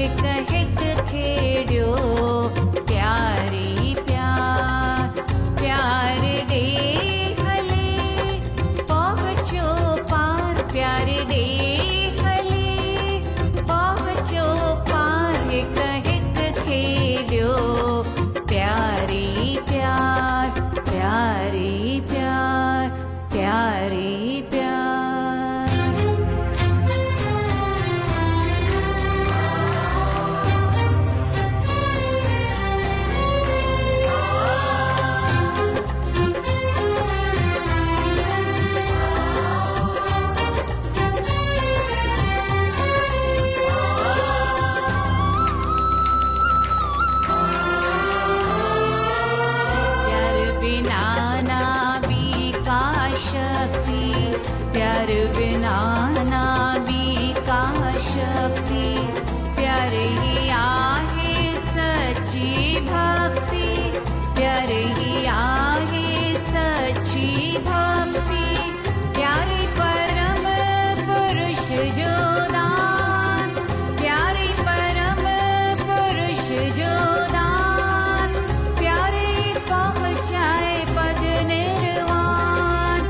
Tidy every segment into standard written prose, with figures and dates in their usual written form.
हिक हिक खेड़ियो प्यारी प्यार प्यार डे हले पहुँचो पार प्यार डे हले पहुँचो पार हिक हिक खेड़ियो प्यारी प्यार प्यारी प्यार प्यारी प्यार। प्यार बिना नाबी का शक्ति प्यार ही आहे सच्ची भक्ति प्यार ही आहे सच्ची भक्ति प्यारी परम पुरुष जो दान प्यारी परम पुरुष जो दान प्यारे पहुँचाए पद निर्वाण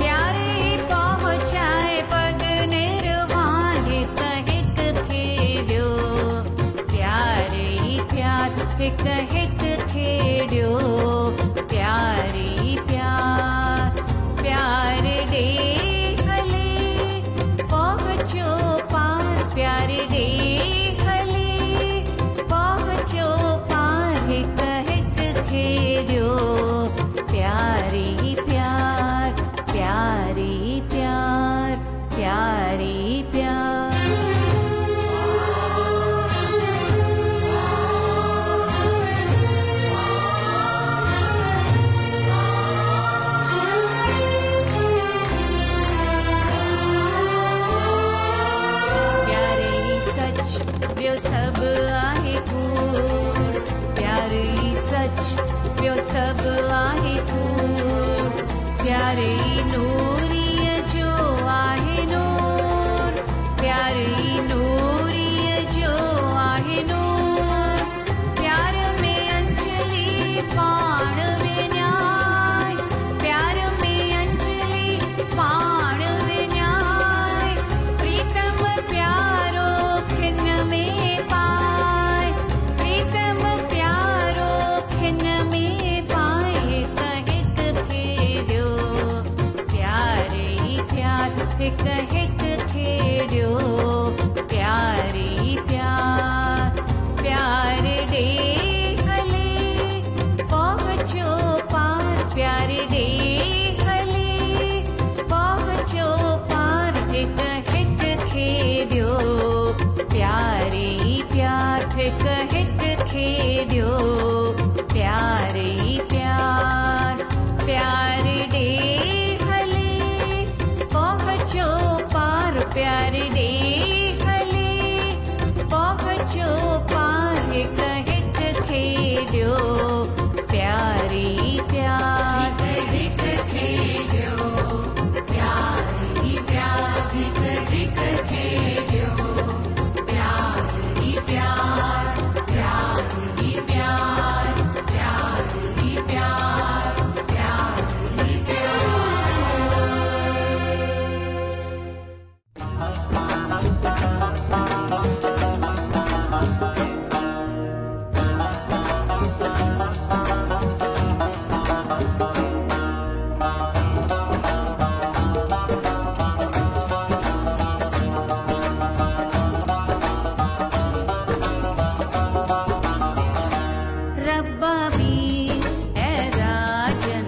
प्यारे पहुँचाए पद निर्वाण हिक हिक खेड़ियो प्यारी प्यार हिक हिक खेड़ियो प्यारी प्यार प्यार डे हले पहुँचो पार प्यार डे हले पहुँचो पार हिक हिक खेड़ियो प्यारी प्यार प्यारी प्यार प्यारी प्यार। ॿियो सभु आहे कूड़ प्यारे ई सच ॿियो सभु आहे कूड़ प्यारे ई नूरीअ जो आहे नूर प्यारे ई नूरीअ जो आहे नूर प्यार में अंजलि पाण में न्याय प्यार में अंजलि पाण में न्याय प्रीतम प्यारो खिन में पाए प्रीतम प्यारो खिन में पाए हिक हिक खेड़ियो प्यारी प्यार हिक हिक खेड़ियो प्यारी प्यार प्यार डे हले पहुँचो पार प्यार डे हले पहुँचो पार हिक हिक खेड़ियो प्यारी प्यार हिक हिक खेड़ियो प्यारी प्यार प्यार डे हले पहुँचो पार प्यार डे हले पहुँचो पार हिक हिक खेड़ियो प्यारी प्यार हिक खेड़ियो प्यारी प्यार हिक हिक खेड़ियो प्यारी प्यार प्यारी प्यार प्यारी प्यार प्यारी प्यार। रब्बा भी ए राजन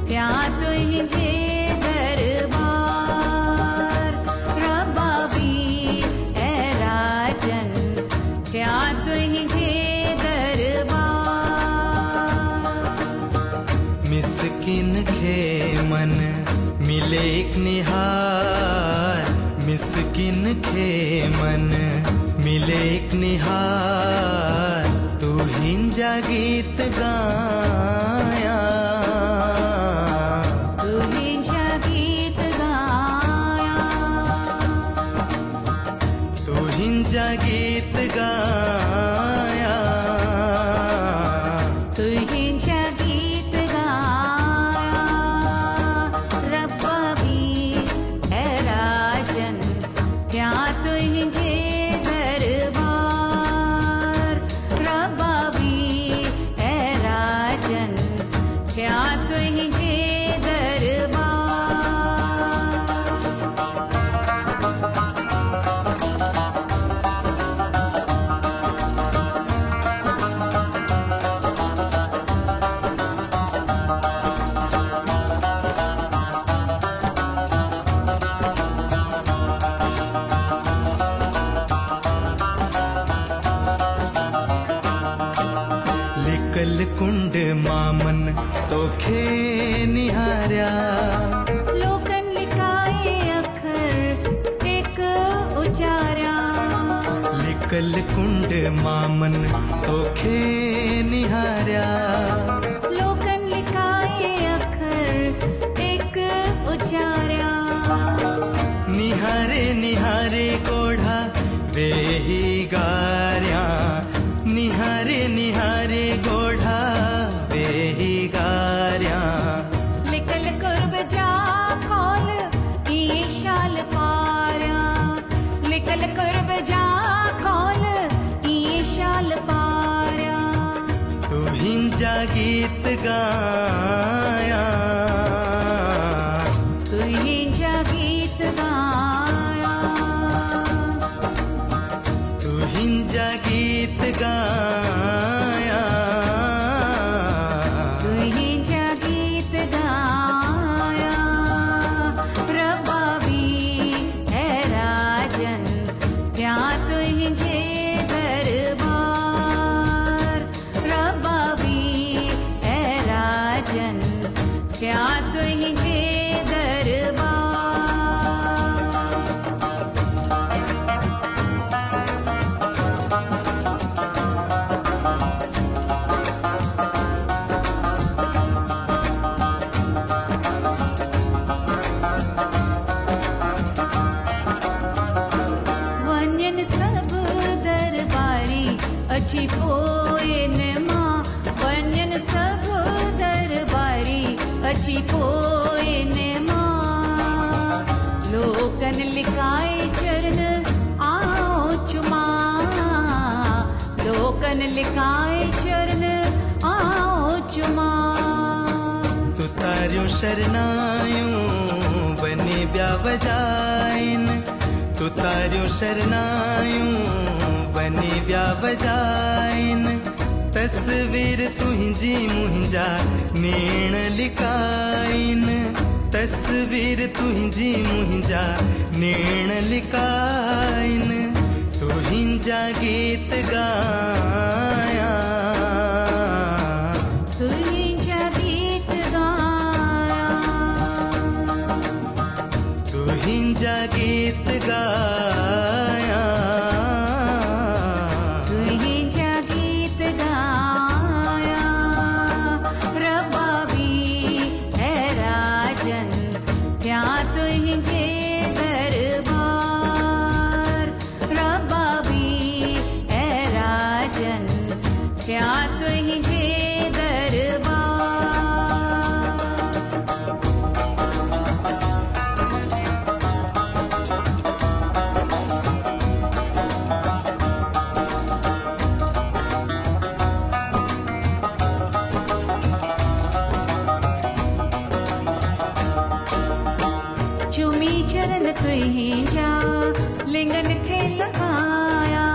क्या तुझे दरबार रब्बा भी ए राजन क्या तुझे दरबार मिस्किन खे मन मिले एक निहार मिस्किन खे मन मिले एक निहार तू हिंजा गीत गाया तू हिंजा गीत गाया तू हिंजा गीत गाया तोखे निहारिया। लोकन लिखाए अखर एक उचारिया। लिकल कुंड मामन तोखे निहारिया। लोकन लिखाए अखर एक उचारिया। निहारे निहारे गोढ़ा वेही गारिया। निहारे निहारे गोढ़ा वेही गारिया। लिकल कुर्ब जा कौल ई शाल पारिया। लिकल कुर्ब जा कौल ई शाल पारिया। तू हिंजा गीत गाया। तू हिंजा गीत गाया। तू हिंजा गीत गाया। तू हिंजा गीत गाया। रबावी है राजन क्या तू हिंजे दरबार। रबावी है राजन क्या तू हिंजे दरबार। वन्यन सब दरबारी अच्छी पोयन माँ। वन्यन सब दरबारी अच्छी पोयन माँ। लोकन लिखाए चरण आओ चुमा। लोकन लिखाए चरण आओ चुमा। तू तारियों शरणायूं बने ब्या वजाइन। तू तारियों शरणायूं बने ब्या वजाइन। तस्वीर तुंहिंजी मुंहिंजा नेण लिकाइन। तस्वीर तुंहिंजी मुंहिंजा नेण लिकाइन। तुंहिंजा गीत गाया। तुंहिंजा गीत गाया। तुंहिंजा गीत गाया। तुंहिंजा गीत गाया। रबावी है राजन क्या तुंहिंजे दरबार। रबावी है राजन क्या तुंहिंजे दरबार। चुमी चरण तुंहिंजा लिंगन खे लगाया।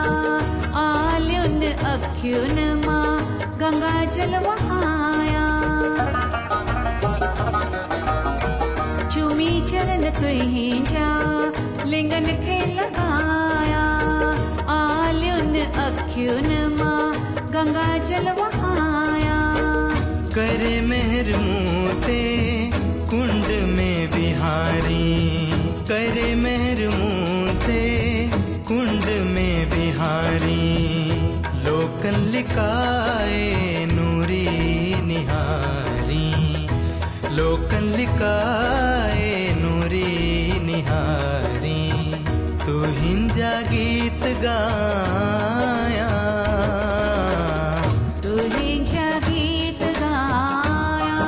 आलियुन अखियुन मां गंगा जल वहाया। चुमी चरण तुंहिंजा लिंगन खे लगाया। आलियुन अखियुन मां गंगा जल वहाया। करे मेहर मूते कुंड में बिहारी। करे मेहर मूते कुंड में बिहारी। लोकन लिकाए नूरी निहारी। लोकन लिकाए नूरी निहारी। तू हिंजा गीत गाया। तुंहिंजा गीत गाया।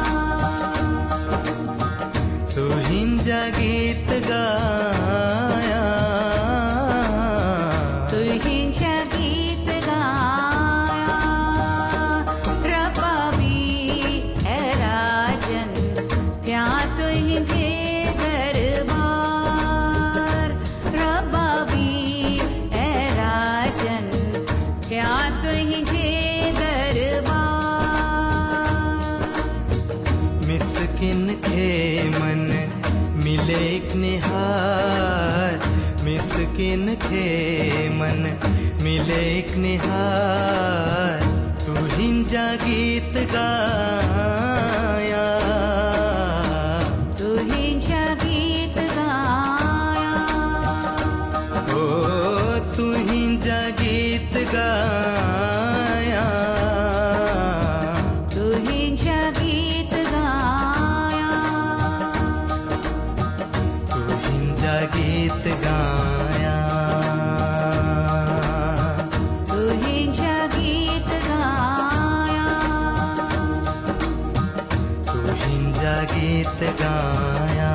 तुंहिंजा गीत गाया। तुंहिंजा गीत गाया। रबावी है राजन क्या तुंहिंजे दरबार। रबावी है राजन क्या तुंहिंजे दरबार। मिस्किन खे मन मिले एक निहार। मिस्किन खे मन मिले एक निहार। तू हिंजा गीत गाया। तुहिंजा गीत गाया, ओ तुहिंजा गीत गाया, तुहिंजा गीत गाया, तुहिंजा गीत गाया, तुहिंजा गीत गाया, तुहिंजा गीत गाया,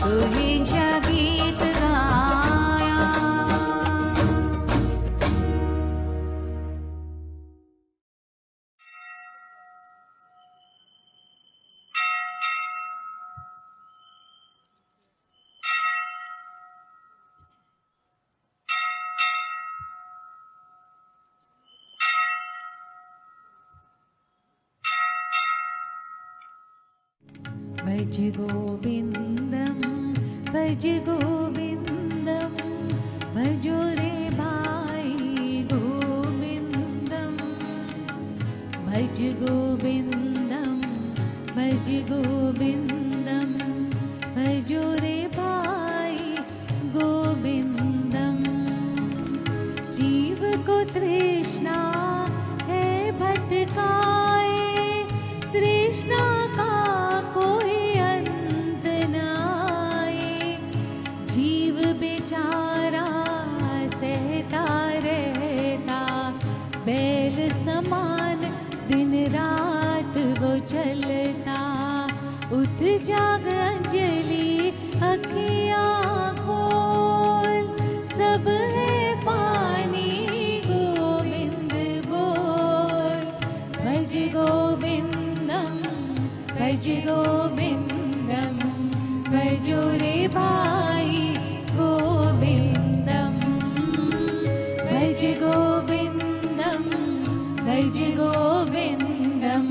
तुहिंजा गीत गाया। भज गोविंदम, भज गोविंदम, भजो रे भाई गोविंदम, भज गोविंदम, भज गोविंदम, भजो रे भाई गोविंदम। जीव को तृष्णा है भटकाए, तृष्णा का कोई अंत न आए। जीव बेचारा सहता रहता, बैल समान दिन रात वो चलता। उठ जाग अंजलि अखियाँ खोल, सब है पानी गोविंद बोल। भज गोविंदम, भज गोविंदम, भजो रे भाई गोविंदम। भज गोविंदम, भज गोविंदम,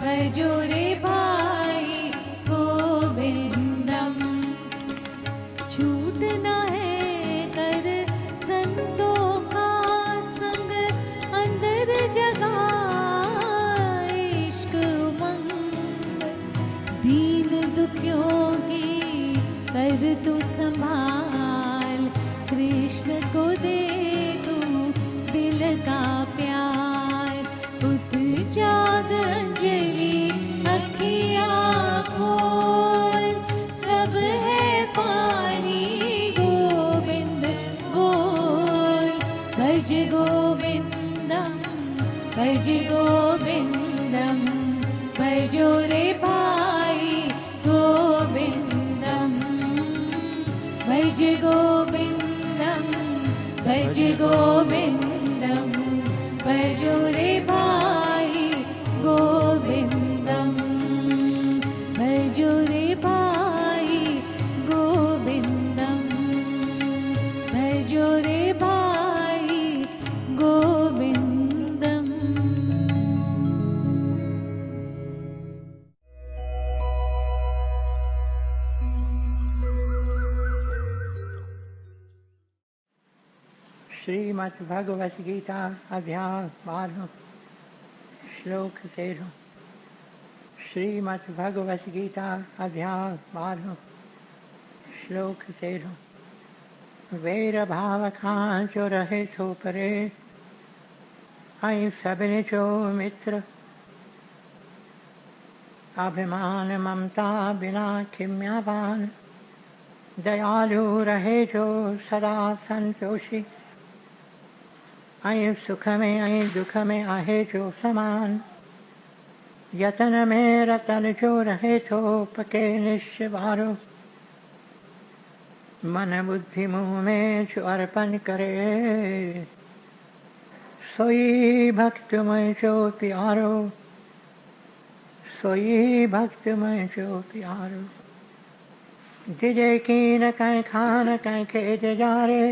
भजो रे भाई गोविंदम। छूटना है कर संतों का संग, अंदर जगा इश्क उमंग। दीन दुखियों की कर तू संभाल, कृष्ण को दे तू दिल का प्यार। उठ जाग अंजलि अखियाँ खोल, सब है पानी गोविंद बोल। भज गोविंदम, भज गोविंदम, भजो रे भाई गोविंदम। भज गोविंदम, भज गोविंदम, भजो रे भाई गोविंदम। भजो रे भाई गोविंदम, भजो रे भाई गोविंदम। श्रीमद् भगवत गीता अध्याय 12 श्लोक 13। श्रीमद् भगवत गीता अध्याय 12 श्लोक 13। वैर भाव खां जो रहे थो परे, आई सबने जो मित्र। अभिमान ममता बिना खिम्यावान, दयालु रहे जो सदा संतोषी। आई सुख में आई दुख में आहे जो समान, यतन में रतन जो रहे थो पके निश्चवारो। मन बुद्धि मुँह में जो अर्पण करे, सोई भक्त में जो प्यारो, सोई भक्त में जो प्यारो। जिजे कीन कहीं खान कहीं खेत जारे,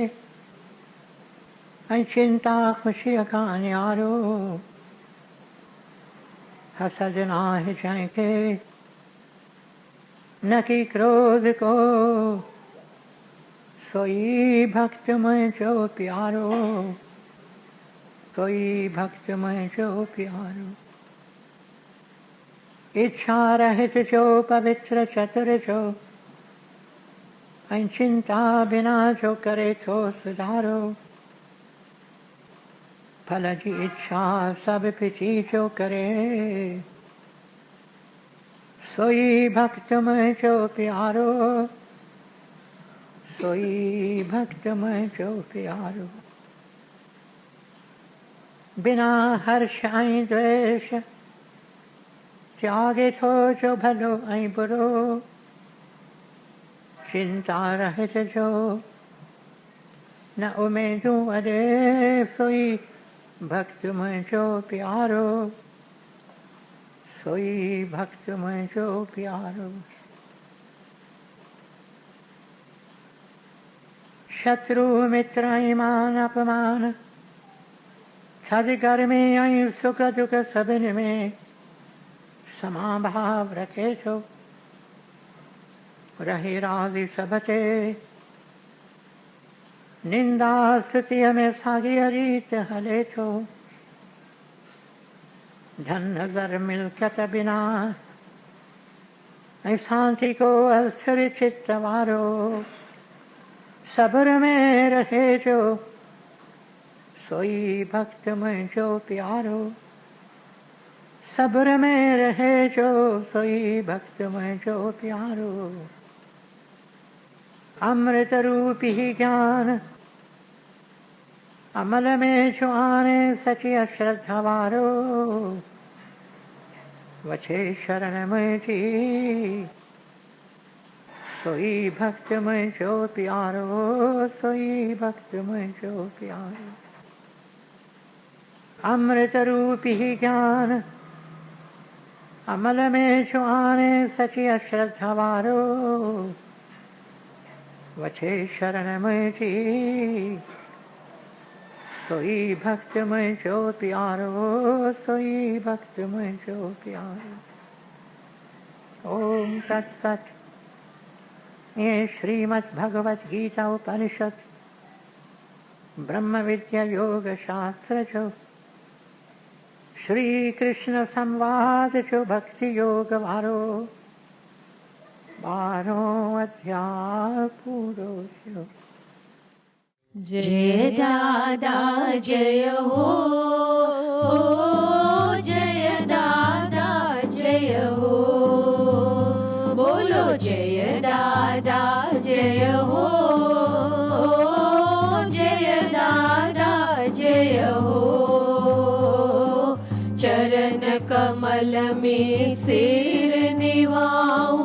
ऐं चिंता खुशी का न्यारो। हसद नाहि जंहिंखे न की क्रोध को, सोई भक्त मुंहिंजो प्यारो, सोई भक्त मुंहिंजो प्यारो। इच्छा रहित जो पवित्र चतुर जो, चिंता बिना जो करे तो सुधारो। फल की इच्छा सब पिछी जो करे, सोई भक्त में जो प्यारो, सोई भक्त में जो प्यारो। बिना हर्ष आई द्वेष, त्यागे तो जो भलो आई बुरो। चिंता रहित जो न उमेदू अरे, सोई भक्त में जो प्यारो, सोई भक्त में जो प्यारो। शत्रु मित्र ईमान अपमान, छद गर्मी आई सुख दुख सबिन में, समाभाव रखे छो। रहे राजी सबते, निंदा स्तुति में सागी रीत हले छो। धन नजर मिलकत बिना, शांति को अस्थिर चित्त वारो। सब्र में रहे जो, सोई भक्त में जो प्यारो। सब्र में रहे जो, सोई भक्त में जो प्यारो। अमृत रूपी ज्ञान अमल में जो आने, सची अश्रद्धा वारो। वछे शरण में जी, सोई भक्त में जो प्यारो, सोई भक्त में जो प्यारो। अमृत रूपी ज्ञान अमल में जो आने, सची अश्रद्धा वारो। वछे शरण में जी, सोई भक्त में जो प्यारो, सोई भक्त में जो प्यारो। ओम तत्सत। ये श्रीमद् भगवत गीता उपनिषद ब्रह्म विद्या योग शास्त्र जो, श्री कृष्ण संवाद जो भक्ति योग वारो। 12 अध्याय पूरो छो। जय दादा जय हो, जय दादा जय हो। बोलो जय दादा जय हो, जय दादा जय हो। चरण कमल में सिर निवाऊं,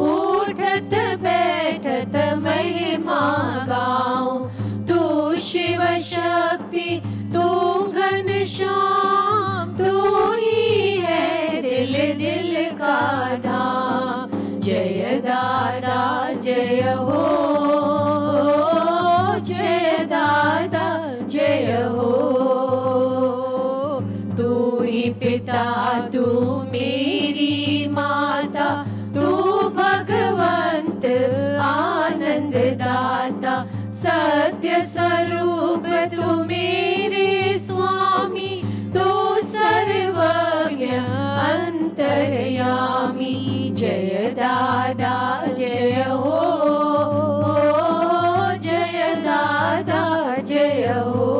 उठत बैठत महिमा गाऊं। तू शिव शक्ति तू घनश्याम, तू ही है दिल दिल का धाम। जय दादा जय हो, जय दादा जय हो। तू ही पिता तू मेरी माता, तू भगवंत आनंद दाता। सत्य स्वरूप तू मेरे स्वामी, तू सर्वज्ञ अंतर्यामी। जय दादा जय हो, जय दादा जय हो।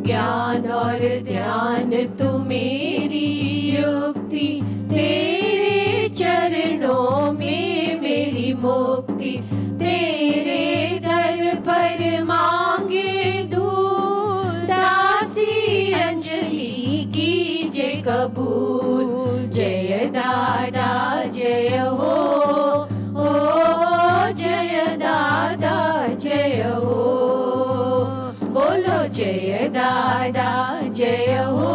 ज्ञान और ध्यान तू मेरी युक्ति, तेरे चरणों में मेरी मुक्ति। तेरे दर पर मांगे दूध, दासी अंजलि कीजे कबूल। जय दादा जय हो, जय दादा जय हो। बोलो जय दादा जय हो,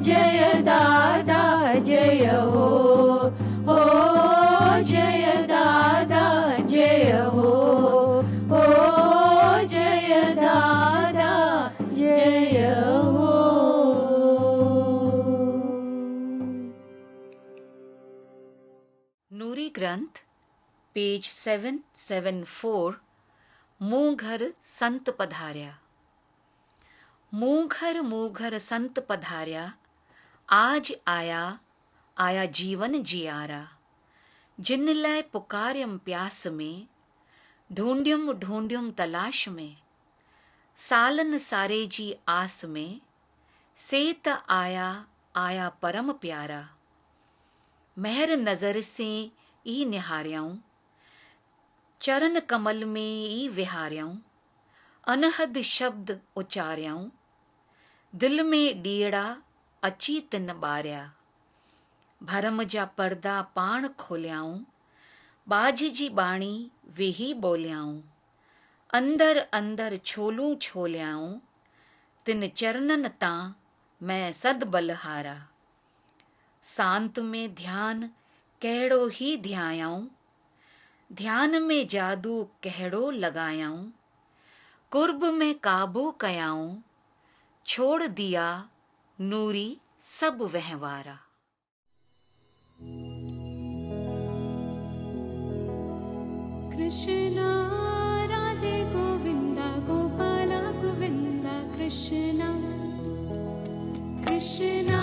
जय दादा जय हो। जय दादा जय हो, जय दादा जय हो। नूरी ग्रंथ पेज 774। मूघर संत पधार्या। मूघर मूघर संत पधार्या, आज आया आया जीवन जियारा, जिन लाइ पुकार्यम प्यास में, ढूंढियुम ढूंढियुम तलाश में, सालन सारे जी आस में, से त आया आया परम प्यारा। महर नजर से ई निहारियाऊं, चरण कमल में ई विहारियाऊं, अनहद शब्द उचारियाऊं, दिल में डीड़ा अची तिन ॿारिया, भरम जा पर्दा पाण खोलियाऊं, बाज जी बाणी वेही बोलियाऊं, अंदर अंदर छोलूं छोलियाऊं, तिन चरणन तां मैं सद बलहारा। सांत में ध्यान कहिड़ो ही ध्यायाऊं, ध्यान में जादू कहिड़ो लॻायाऊं, कुर्ब में काबू कयाऊं, छोड़ दिया नूरी सब वहवारा। कृष्णा राधे गोविंदा गोपाला गोविंदा कृष्णा, कृष्णा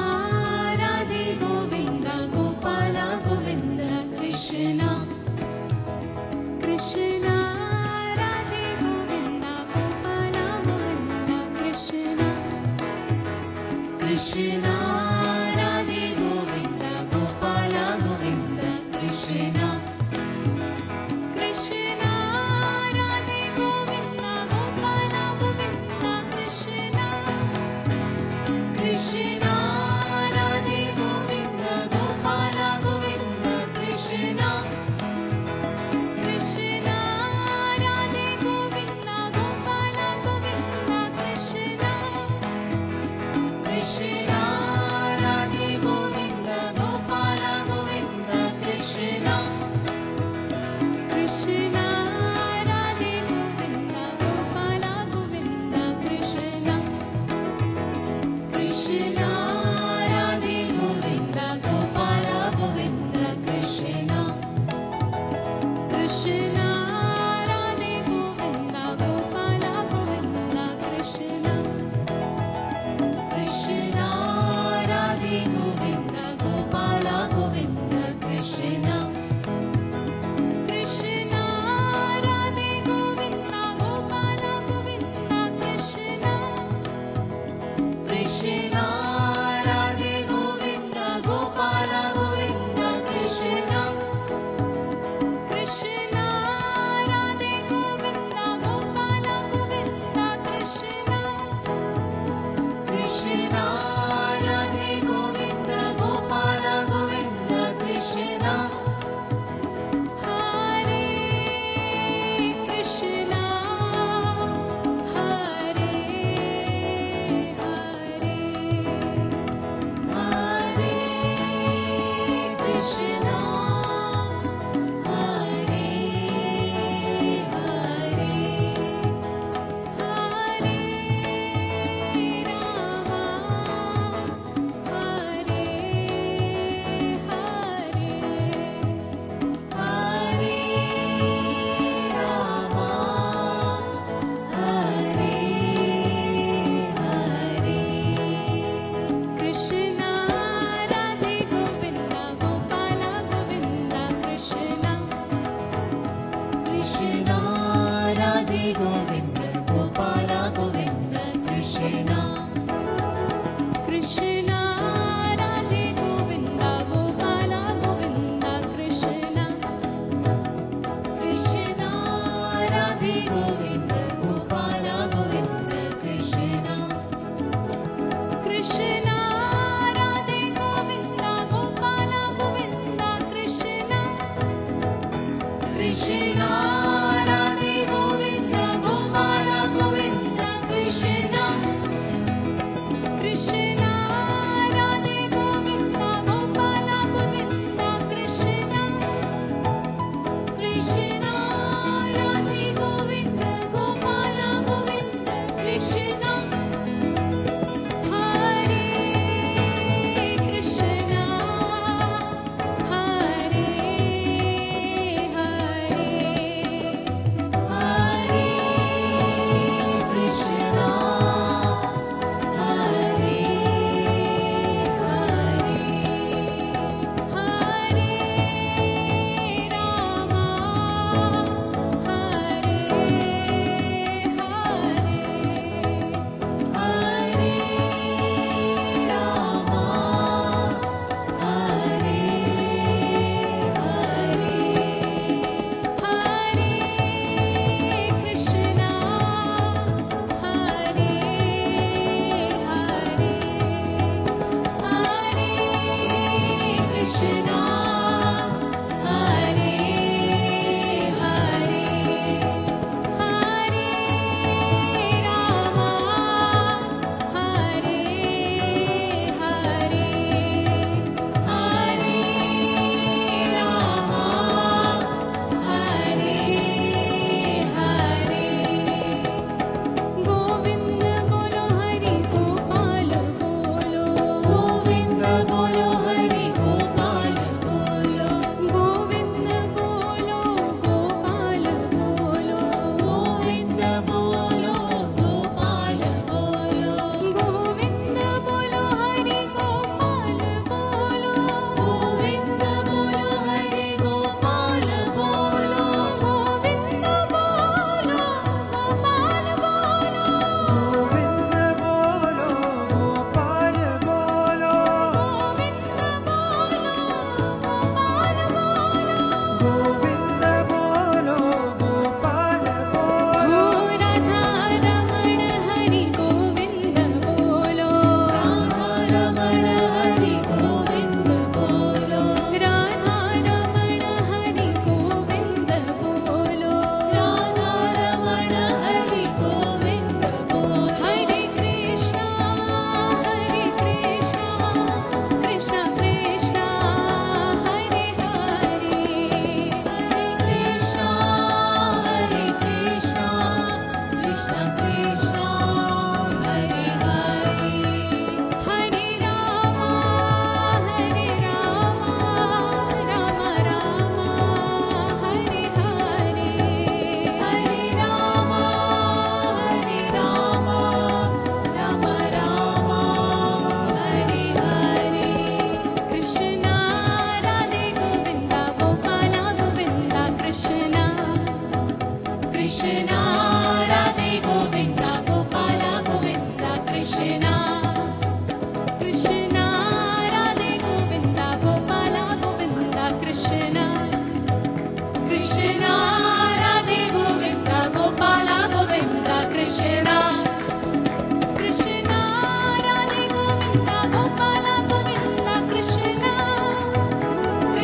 राधे गोविंदा गोपाला गोविंदा कृष्णा, कृष्णा राधे गोविंदा गोपाला गोविंदा कृष्णा, कृष्णा राधे गोविंदा गोपाला गोविंदा कृष्णा, कृष्णा राधे गोविंदा गोपाला गोविंदा कृष्णा, कृष्णा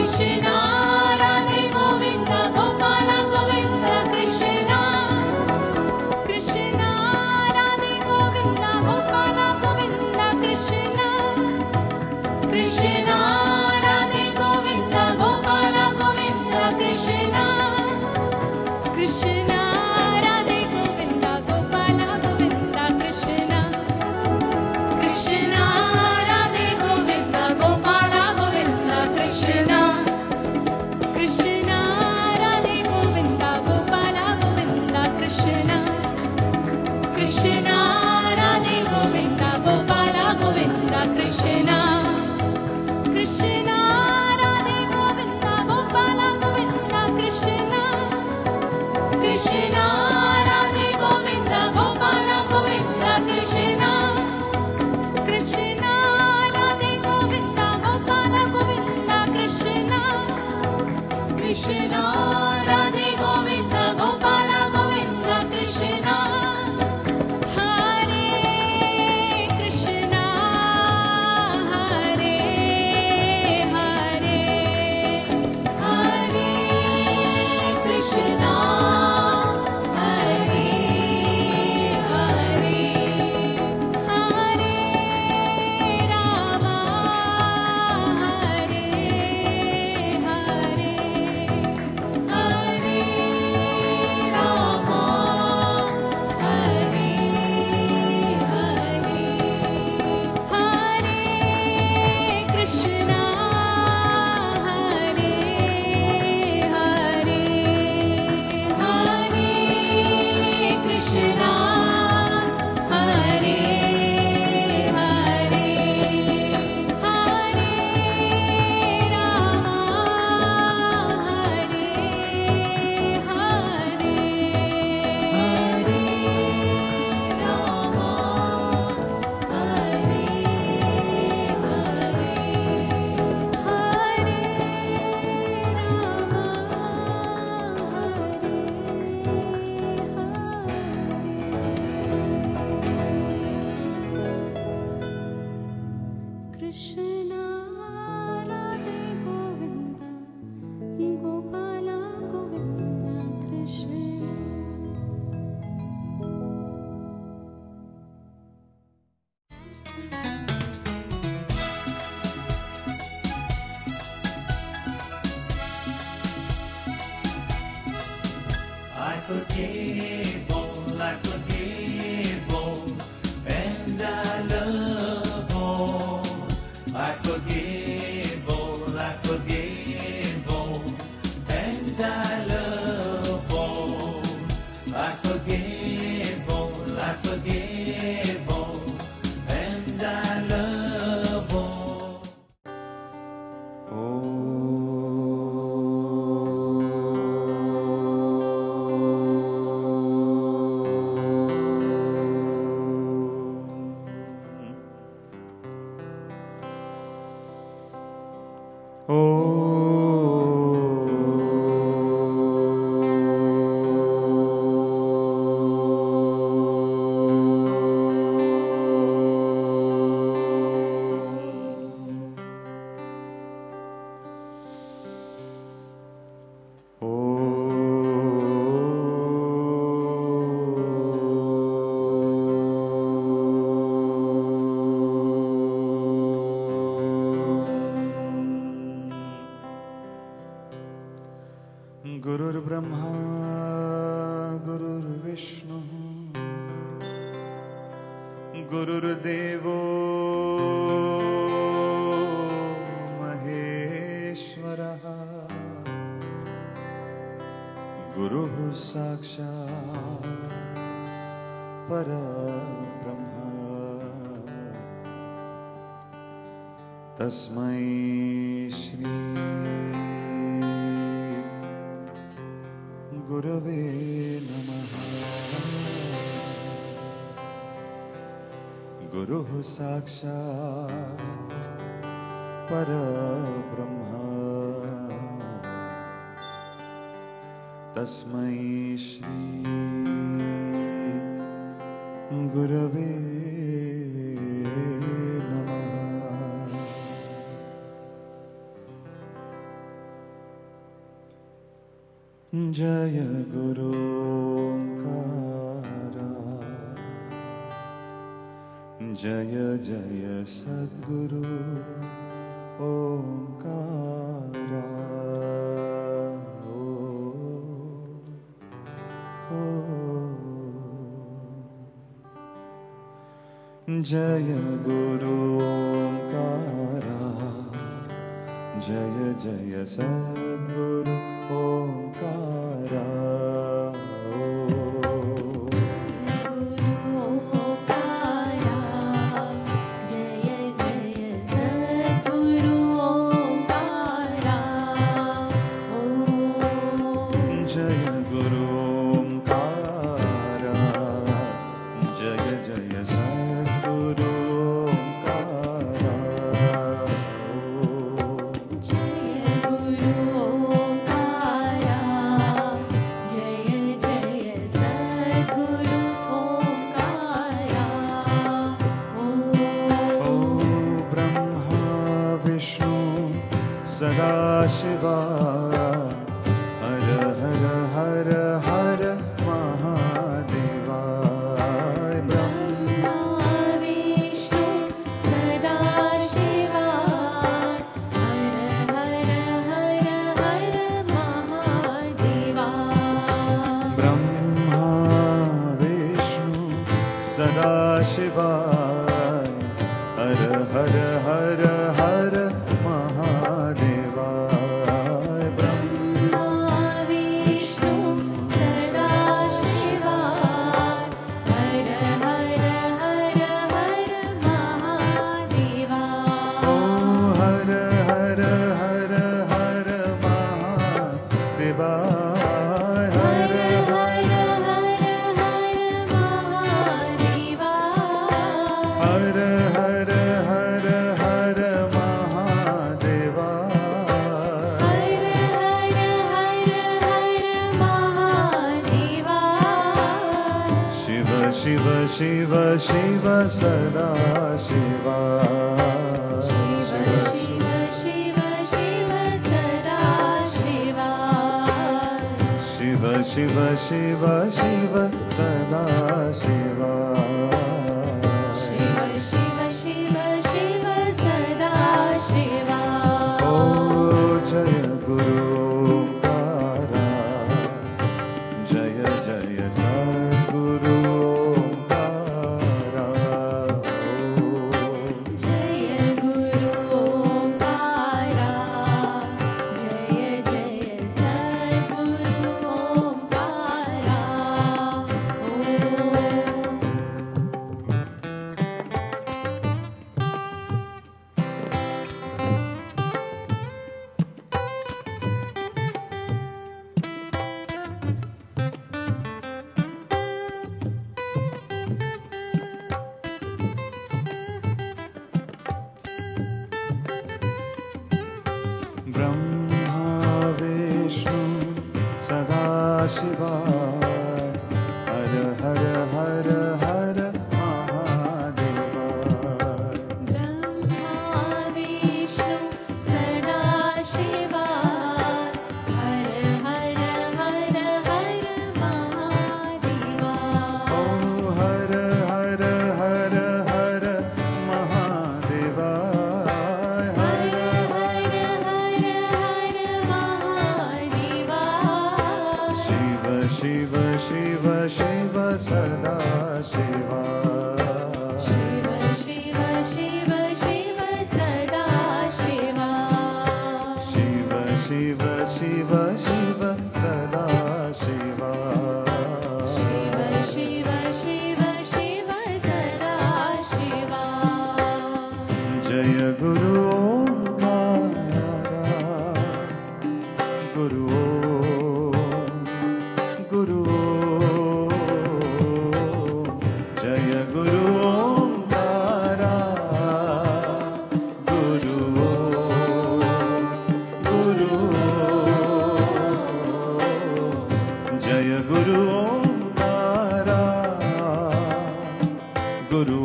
कृष्णा राधे गोविंद गोपाल गोविंद कृष्णा कृष्णा राधे गोविंद गोपाल गोविंद कृष्णा कृष्णा राधे गोविंद गोपाल गोविंद कृष्णा कृष्णा राधे गोविंद गोपाल गोविंद कृष्णा कृष्णा राधे गोविंद गोपाल गोविंद कृष्णा कृष्णा राधे गोविंद गोपाल गोविंद कृष्णा कृष्णा राधे गोविंद गोपाल गोविंद कृष्णा कृष्णा राधे गोविंद गोपाल गोविंद कृष्णा कृष्णा राधे गोविंद गोपाल गोविंद कृष्णा कृष्णा राधे गोविंद गोपाल गोविंद कृष्णा कृष्णा राधे गोविंद गोपाल गोविंद कृष्णा हरे कृष्णा हरे हरे हरे कृष्णा हरे हरे हरे रामा हरे हरे हरे रामा हरे हरे हरे कृष्णा हरे हरे हरे कृष्णा हरे हरे हरे रामा हरे हरे हरे रामा हरे Krishna Radhe Govind Gopal Govind Krishna I forgive all, and I love all. I forgive all, and I love all. I forgive all, and I love all. गुरुर्ब्रह्मा गुरुर्विष्णु गुरुर्देवो महेश्वरः गुरुः साक्षात् परब्रह्म तस्मै श्री गुरवे नमः। गुरुः साक्षात् परब्रह्म तस्मै श्री गुरवे नमः। जय गुरु ओंकारा, जय जय सद्गुरु ओंकारा। जय गुरु ओंकारा, जय जय सद्गुरु ओंकारा। शिवा हर हर हर हर महादेवा। ब्रह्मा विष्णु सदा शिवा हर हर हर हर महादेवा। ब्रह्मा विष्णु सदा शिवा हर हर हर हर महादेवा। शिव शिव शिव सदा शिवा। शिव शिव शिव शिव सदा शिवा। शिव शिव शिव शिव सदा शिवा। शिव शिव शिव शिव सदा शिवा। ओ जय गुरु ओंकारा, जय जय सद्गुरु ओंकारा। जय गुरु ओंकारा, जय जय सद्गुरु ओंकारा। ब्रह्मा विष्णु सदा शिवा हर हर हर हर महादेवा। ब्रह्मा विष्णु सदा शिवा हर हर हर हर महादेवा। ओ हर हर हर हर महादेवा। हर हर हर हर महादेवा। शिव शिव शिव शिव सदा शिवा। शिव शिव शिव शिव सदा शिवा। शिव शिव शिव शिव सदा शिवा। शिव शिव शिव शिव सदा शिवा। जय गुरु ओंकारा, गुरु गुरु जय गुरु ओंकारा, गुरु गुरु जय गुरु ओंकारा, गुरु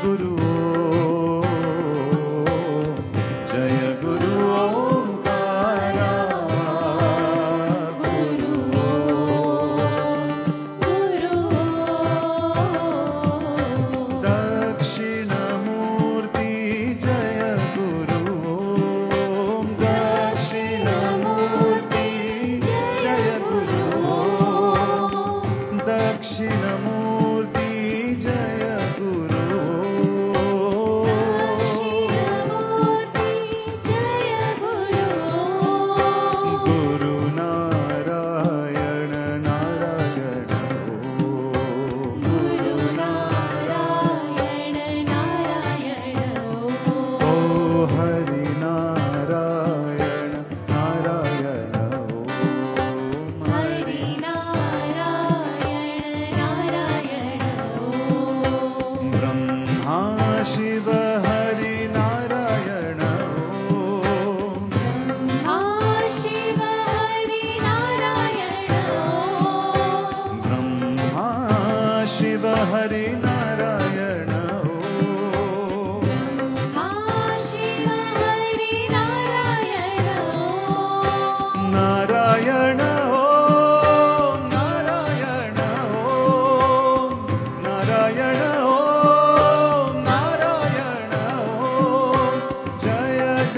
गुरु जय गुरु ओंकारा,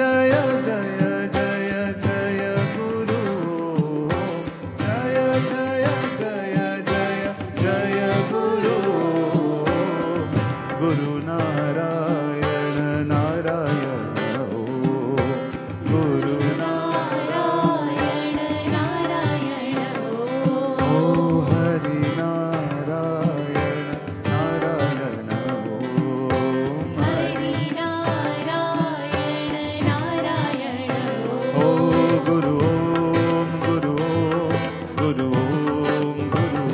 जय जय जय जय गुरु जय जय जय जय जय गुरु गुरु नारायण नारायण गुरु नारायण नारायण ओ हरि नारायण नारायण हरि नारायण नारायण ओ गुरु ओम गुरु ओम गुरु ओम गुरु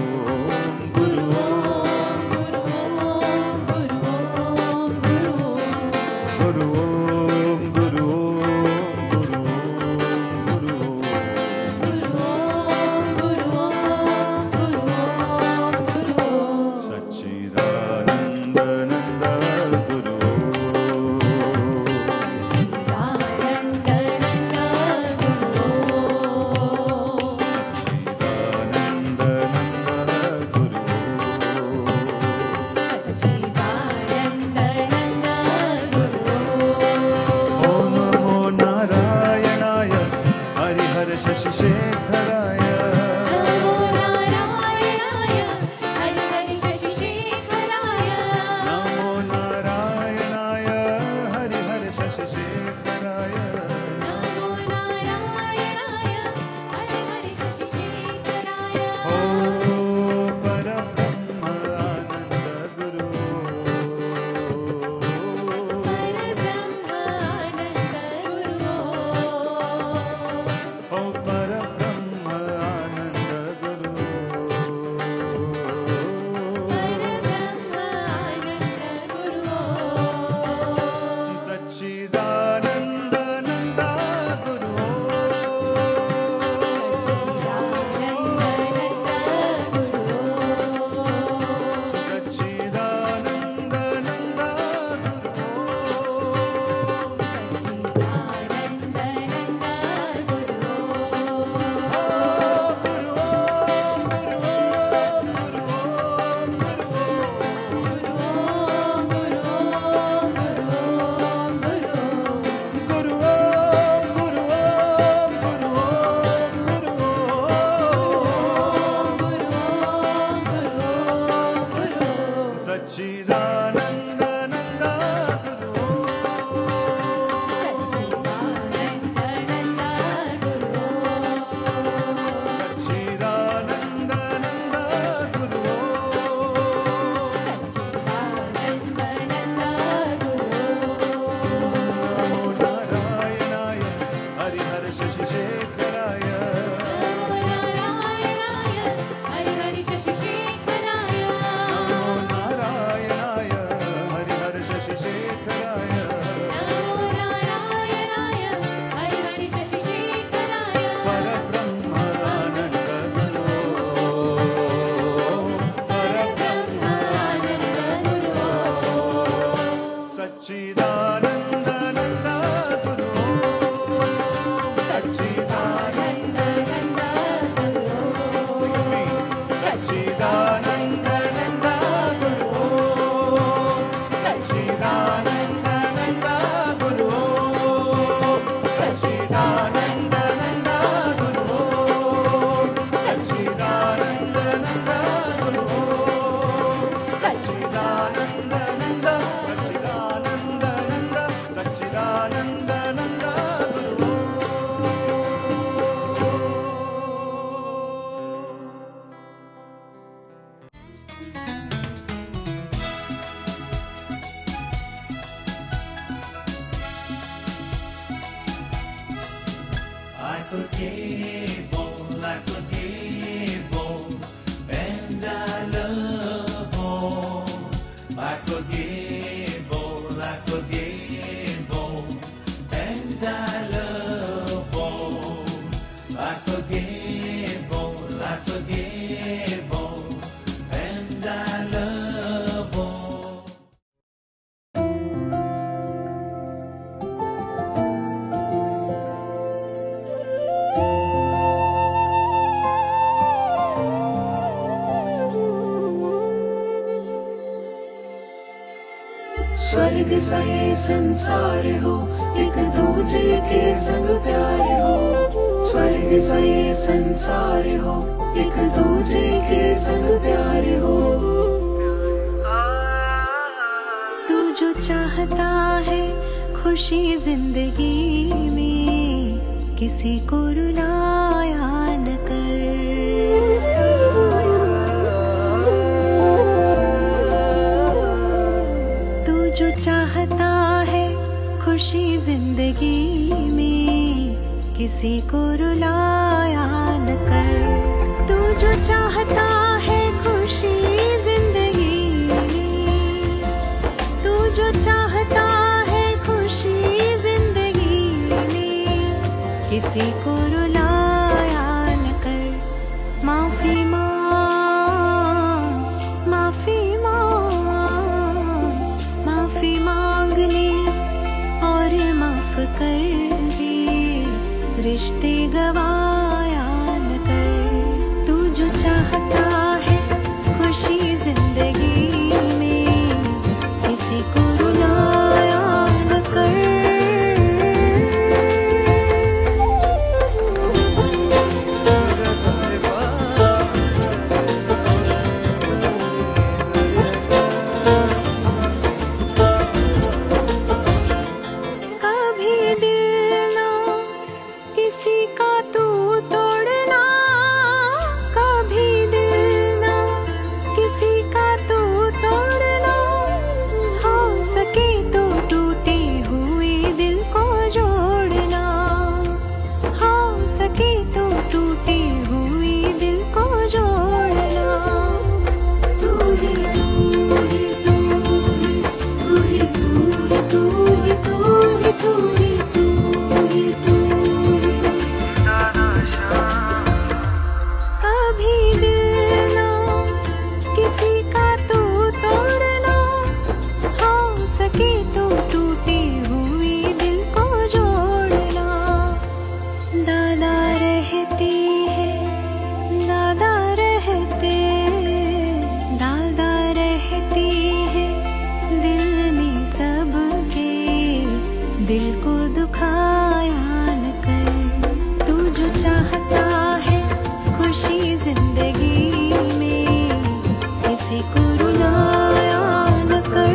ओम गुरु ओम गुरु ओम गुरु सच्चिदानंद गुरु ओम नमो नारायणाय हरिहर शशि शेखराय नमो नारायणाय हरिहर शशि शेखराय ओ परब्रह्म आनंद गुरु ओ परब्रह्म आनंद गुरु सच्चिदानंद नंदा गुरु सच्चिदानंद नंदा गुरु सच्चिदानंद नंदा गुरु सच्चिदानंद नंदा गुरु नमो नारायणाय हरिहर शशि शेखराय नमो नारायणाय हरिहर शशि शेखराय परब्रह्म आनंद गुरु परब्रह्म आनंद गुरु सच्चिदानंद नंदा गुरु सच्चिदानंद सच्चिदानंद नंदा गुरु सच्चिदानंद नंदा गुरु सच्चिदानंद नंदा गुरु सच्चिदानंद नंदा गुरु सच्चिदानंद नंदा सच्चिदानंद नंदा सच्चिदानंद नंदा गुरु I forgive all, and I love all. I forgive all, and I love all. I forgive all, and I love all. स्वर्ग सा ये संसार हो एक दूजे के संग प्यारे हो, स्वर्ग सा ये संसार हो, एक दूजे के संग प्यारे हो। तू जो चाहता है खुशी जिंदगी में, किसी को रुलाया न कर। तू जो चाहता है खुशी जिंदगी में, किसी को रुलाया न कर। तू जो चाहता है खुशी जिंदगी में, तू जो चाहता है खुशी जिंदगी में, किसी को रुलाया न कर। माफी मांग, माफी मांग, माफी मांग ले और माफ कर दे, रिश्ते गवाया न कर। तू जो चाहता है खुशी जिंदगी में, किसी को रुलाया न कर। कभी दिल ना किसी का तू तोड़ना, कभी दिल ना किसी का तू तोड़ना, हो सके तो टूटे हुए दिल को जोड़ना, हो सके तो टूटे हुए दिल को जोड़ना। तू ही तू ही तू ही तू ही तू ही तू ही तू ही तू ही तू ही। कभी दिल ना किसी का तू तोड़ना, हो सके तो टूटे हुए दिल को जोड़ना। दादा रहते हैं, दादा रहते, दादा रहते हैं दिल में सबके, दिल को दुखाया न कर। तू जो चाहता है खुशी जिंदगी में, किसी को रुलाया न कर।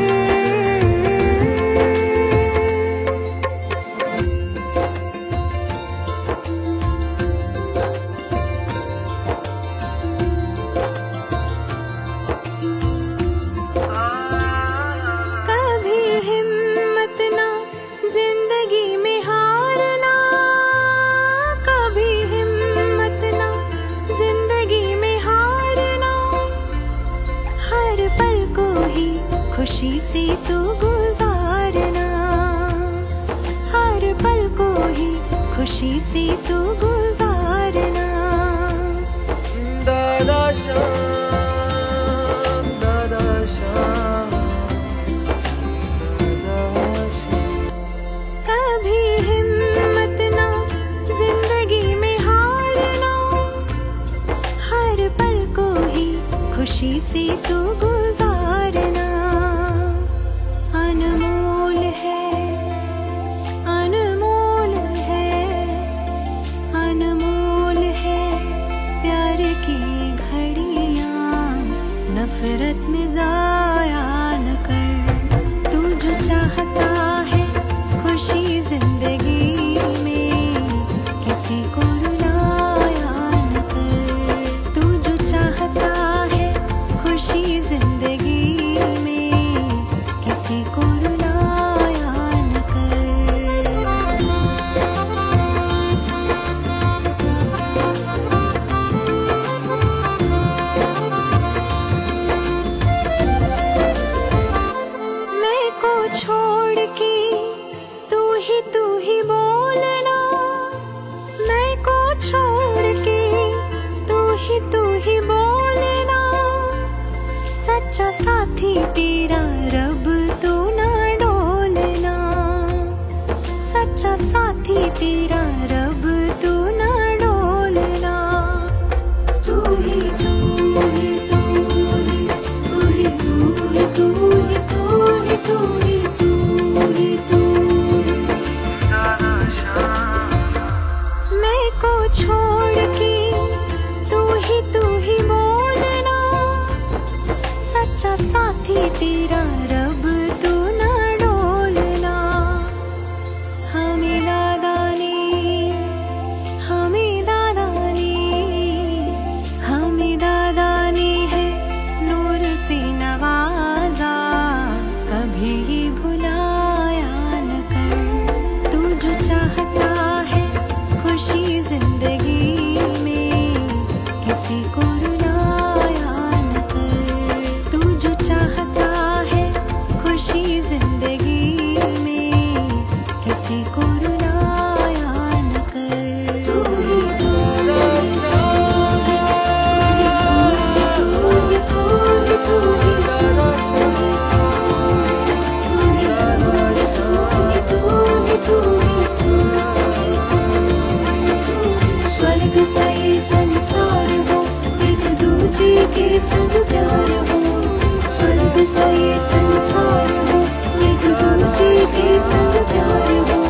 कभी हिम्मत ना जिंदगी में हारना, कभी हिम्मत ना जिंदगी में हारना, हर पल को ही खुशी से तू गुजारना, हर पल को ही खुशी से तू गुजारना। दादा श्याम, दादा श्याम, दादा श्याम। कभी हिम्मत ना जिंदगी में हारना, हर पल को ही खुशी से तू गुजारना। अनमोल है, अनमोल है, अनमोल है प्यार की घड़ियां, नफरत में जाया न कर। तू जो चाहता है खुशी जिंदगी में, किसी को रुलाया न कर। तू जो चाहता है खुशी जिंदगी में, किसी को रुलाया न कर। मैं को छोड़ के तू ही बोलना, मैं को छोड़ के तू ही बोलना। सच्चा साथी तेरा रब तू ना डोलना, सच्चा साथी तेरा रब तू ना डोलना। तू ही तू ही तू ही तू ही तू ही तू ही तू ही तू ही तू ही तू ही। साथी तेरा रब तू ना डोलना। हमें दादा ने है नूर से नवाजा, कभी ये भुलाया न कर। तू जो चाहता है खुशी जिंदगी में, किसी को रुलाया न कर। तू जो चाहता है खुशी जिंदगी में, किसी को रुलाया न कर। तू ही स्वर्ग सा ये संसार हो, एक दूजे के संग प्यार हो। स्वर्ग सा ये संसार हो, एक दूजे के संग प्यार हो।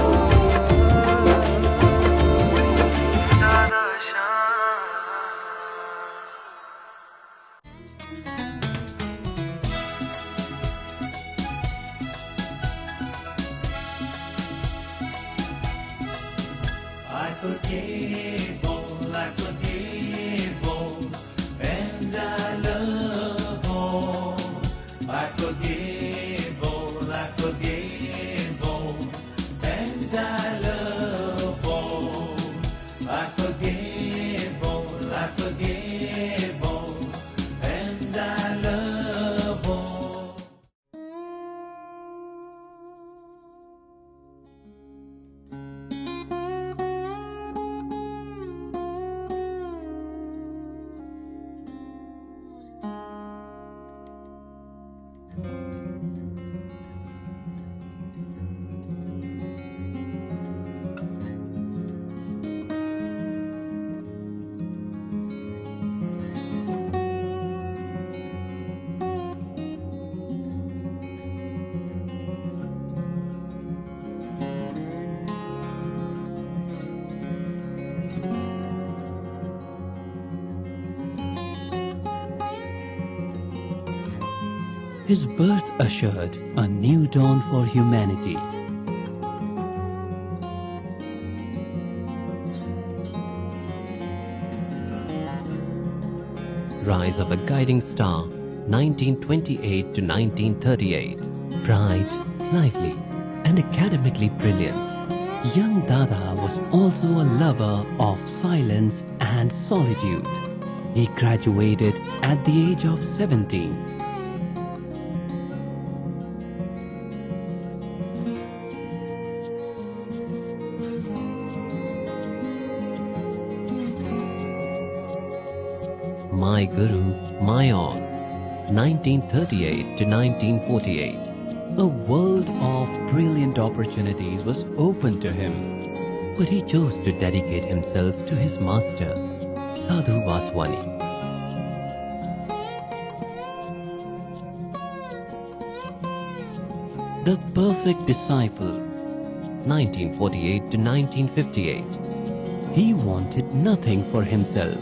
His birth ushered a new dawn for humanity. Rise of a Guiding Star, 1928 to 1938. Bright, lively, and academically brilliant, young Dada was also a lover of silence and solitude. He graduated at the age of 17. My Guru, My All, 1938 to 1948. A world of brilliant opportunities was open to him, but he chose to dedicate himself to his master, Sadhu Vaswani. The Perfect Disciple, 1948 to 1958. He wanted nothing for himself.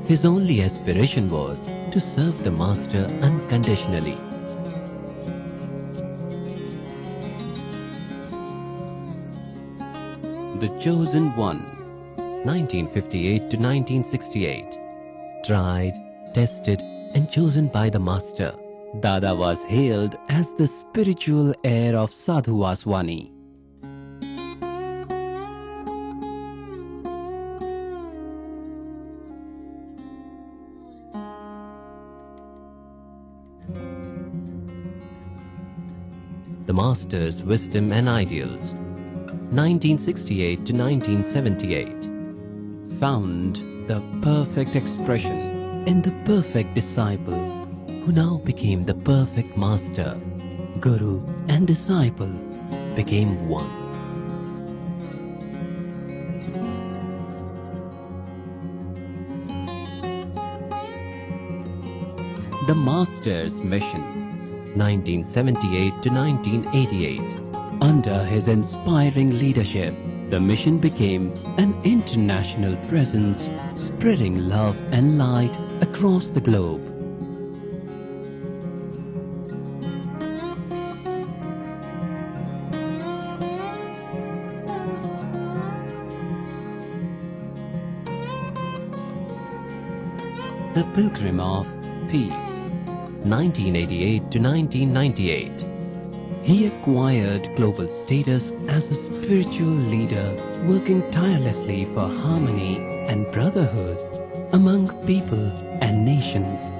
His only aspiration was to serve the Master unconditionally. The Chosen One, 1958 to 1968. Tried, tested and chosen by the Master, Dada was hailed as the spiritual heir of Sadhu Vaswani. The Master's Wisdom and Ideals, 1968 to 1978. Found the perfect expression in the perfect disciple, who now became the perfect master. Guru and disciple became one. The Master's Mission, 1978 to 1988. Under his inspiring leadership, the mission became an international presence, spreading love and light across the globe. the Pilgrim of Peace, 1988 to 1998. He acquired global status as a spiritual leader, working tirelessly for harmony and brotherhood among people and nations.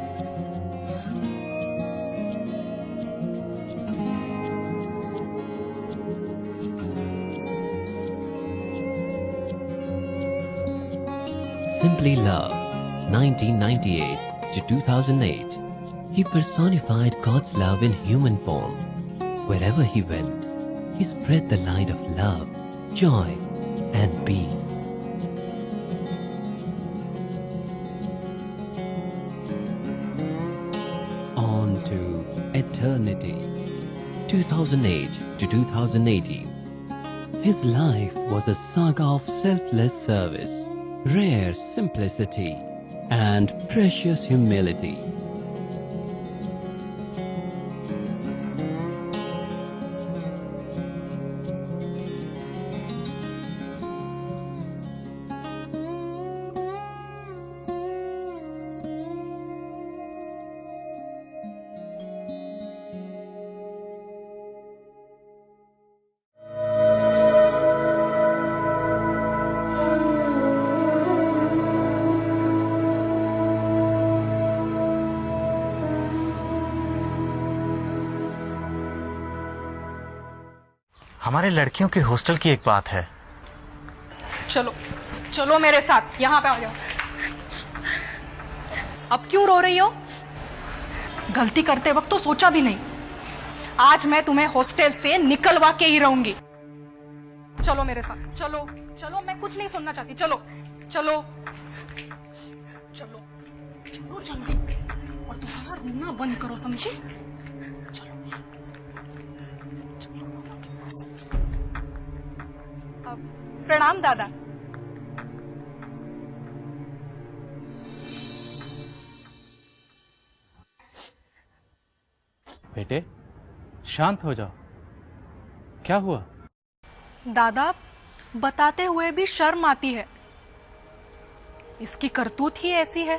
Simply Love, 1998 to 2008. He personified God's love in human form. Wherever he went, he spread the light of love, joy, and peace. On to Eternity, 2008 to 2018. His life was a saga of selfless service, rare simplicity, and precious humility. हमारे लड़कियों के hostel की एक बात है। चलो चलो मेरे साथ, यहां पे आ जाओ। अब क्यों रो रही हो? गलती करते वक्त तो सोचा भी नहीं। आज मैं तुम्हें हॉस्टल से निकलवा के ही रहूंगी। चलो मेरे साथ, चलो चलो, मैं कुछ नहीं सुनना चाहती। चलो चलो चलो चलो चलो, और तुम्हारा रोना बंद करो, समझी? प्रणाम दादा। बेटे शांत हो जाओ, क्या हुआ? दादा, बताते हुए भी शर्म आती है। इसकी करतूत ही ऐसी है।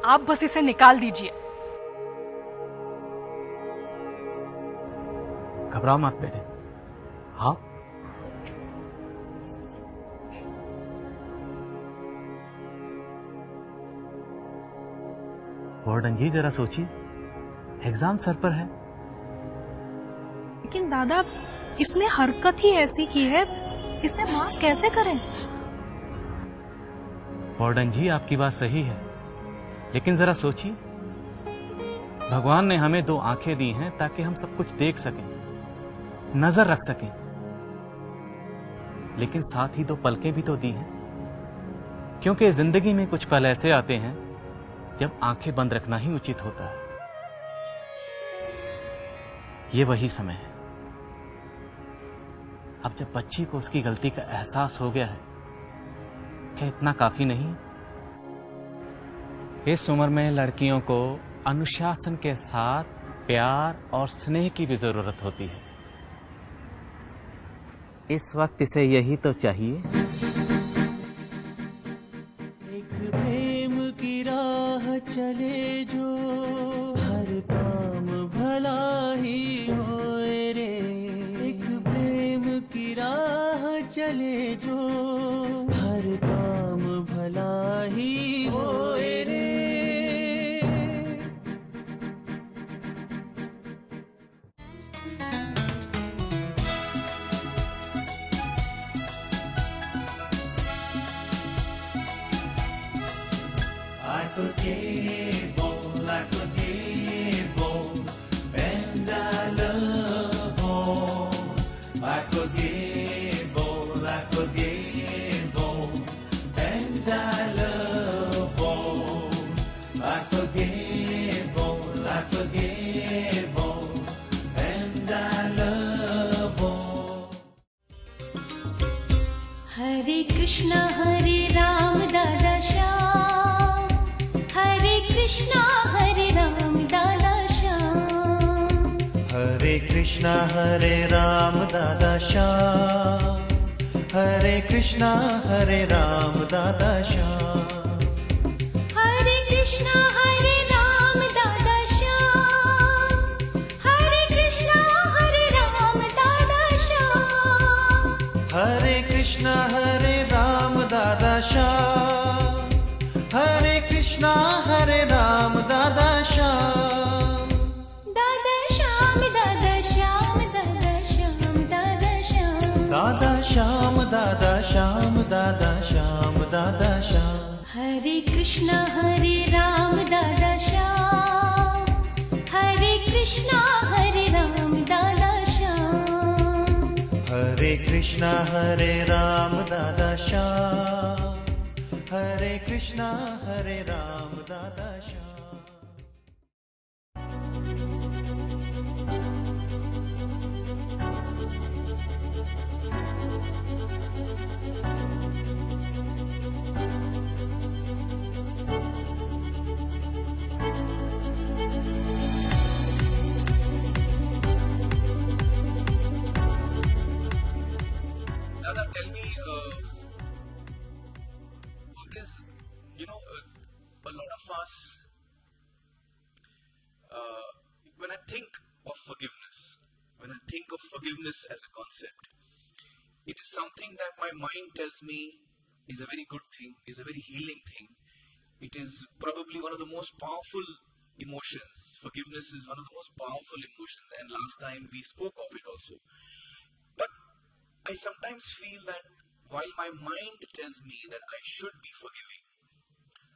आप बस इसे निकाल दीजिए। घबराओ मत बेटे। हाँ, वार्डन जी जरा सोचिए, एग्जाम सर पर है। लेकिन दादा, इसने हरकत ही ऐसी की है, इसे माफ कैसे करें? वार्डन जी आपकी बात सही है, लेकिन जरा सोचिए, भगवान ने हमें 2 आंखें दी हैं ताकि हम सब कुछ देख सकें, नजर रख सकें, लेकिन साथ ही 2 पलकें भी तो दी हैं, क्योंकि जिंदगी में कुछ पल ऐसे आते हैं जब आंखें बंद रखना ही उचित होता है। ये वही समय है। अब जब बच्ची को उसकी गलती का एहसास हो गया है, क्या इतना काफी नहीं? इस उम्र में लड़कियों को अनुशासन के साथ प्यार और स्नेह की भी जरूरत होती है। इस वक्त इसे यही तो चाहिए। एक प्रेम की राह चले जो, हर काम भला ही होए रे। एक प्रेम की राह चले जो, हर काम भला ही होए रे। हरे कृष्णा हरे राम दादा श्याम, हरे कृष्णा हरे राम दादा श्याम, हरे कृष्णा हरे राम दादा श्याम, हरे कृष्णा हरे राम दादा श्याम। हरे कृष्णा हरे राम दादा श्याम। हरे कृष्णा हरे राम दादा श्याम। हरे कृष्णा हरे राम दादा श्याम। हरे कृष्णा हरे राम दादा श्याम। दादा श्याम दादा श्याम दादा श्याम दादा श्याम। दादा श्याम दादा श्याम दादा श्याम दादा श्याम। हरे कृष्णा हरे राम दादा श्याम। हरे कृष्णा हरे राम दादा श्याम। हरे कृष्णा हरे राम दादा श्याम। हरे कृष्णा हरे राम दादा Shyam. Dada, tell me, what is, a lot of us, when I think of forgiveness as a concept, it is something that my mind tells me is a very good thing, is a very healing thing. It is probably one of the most powerful emotions. Forgiveness is one of the most powerful emotions, and last time we spoke of it also. But I sometimes feel that while my mind tells me that I should be forgiving,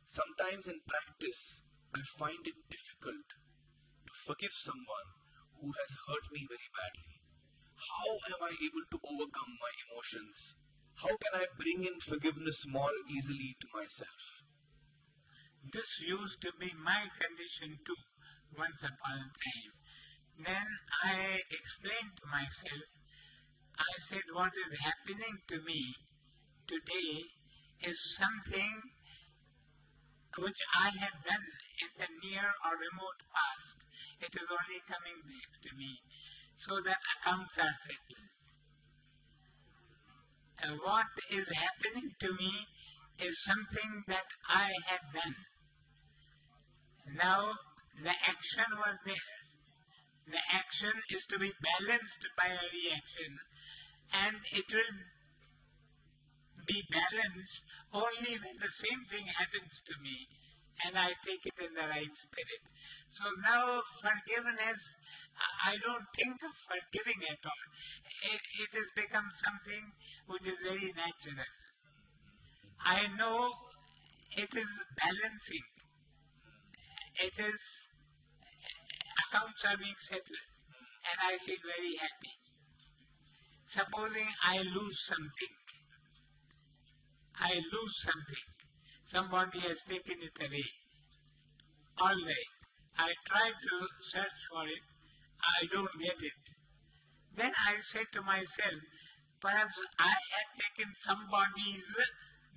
sometimes in practice I find it difficult to forgive someone who has hurt me very badly. How am I able to overcome my emotions? How can I bring in forgiveness more easily to myself? This used to be my condition too, once upon a time. Then I explained to myself, I said, what is happening to me today is something which I had done in the near or remote past. It is only coming back to me, so that accounts are settled. What is happening to me is something that I had done. Now the action was there. The action is to be balanced by a reaction, and it will be balanced only when the same thing happens to me and I take it in the right spirit. So now forgiveness, I don't think of forgiving at all. It has become something which is very natural. I know it is balancing. It is, accounts are being settled, and I feel very happy. Supposing I lose something. Somebody has taken it away. All right. I try to search for it. I don't get it. Then I say to myself, perhaps I had taken somebody's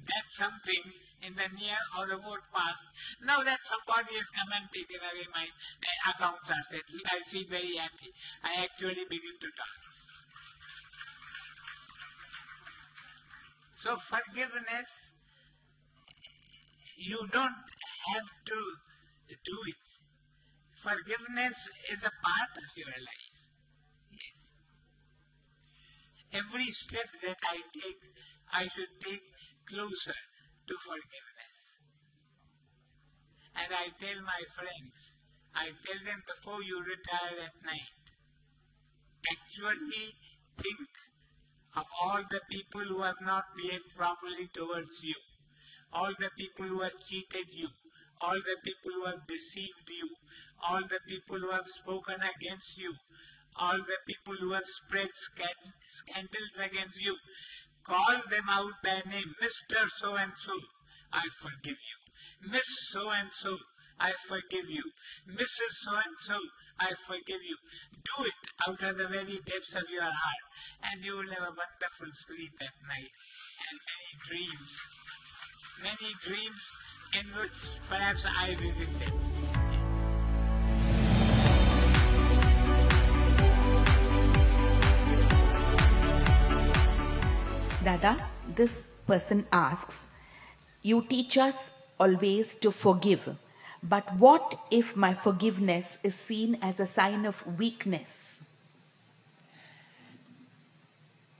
that something in the near or remote past. Now that somebody has come and taken away my accounts are settled, I feel very happy. I actually begin to dance. So forgiveness, you don't have to do it. Forgiveness is a part of your life. Yes. Every step that I take, I should take closer to forgiveness. And I tell my friends, I tell them before you retire at night, actually think of all the people who have not behaved properly towards you, all the people who have cheated you, all the people who have deceived you, all the people who have spoken against you, all the people who have spread scandals against you. Call them out by name. Mr. So-and-so, I forgive you. Miss So-and-so, I forgive you. Mrs. So-and-so, I forgive you. Do it out of the very depths of your heart, and you will have a wonderful sleep at night and many dreams in which perhaps I visit them. Dada, this person asks, you teach us always to forgive, but what if my forgiveness is seen as a sign of weakness?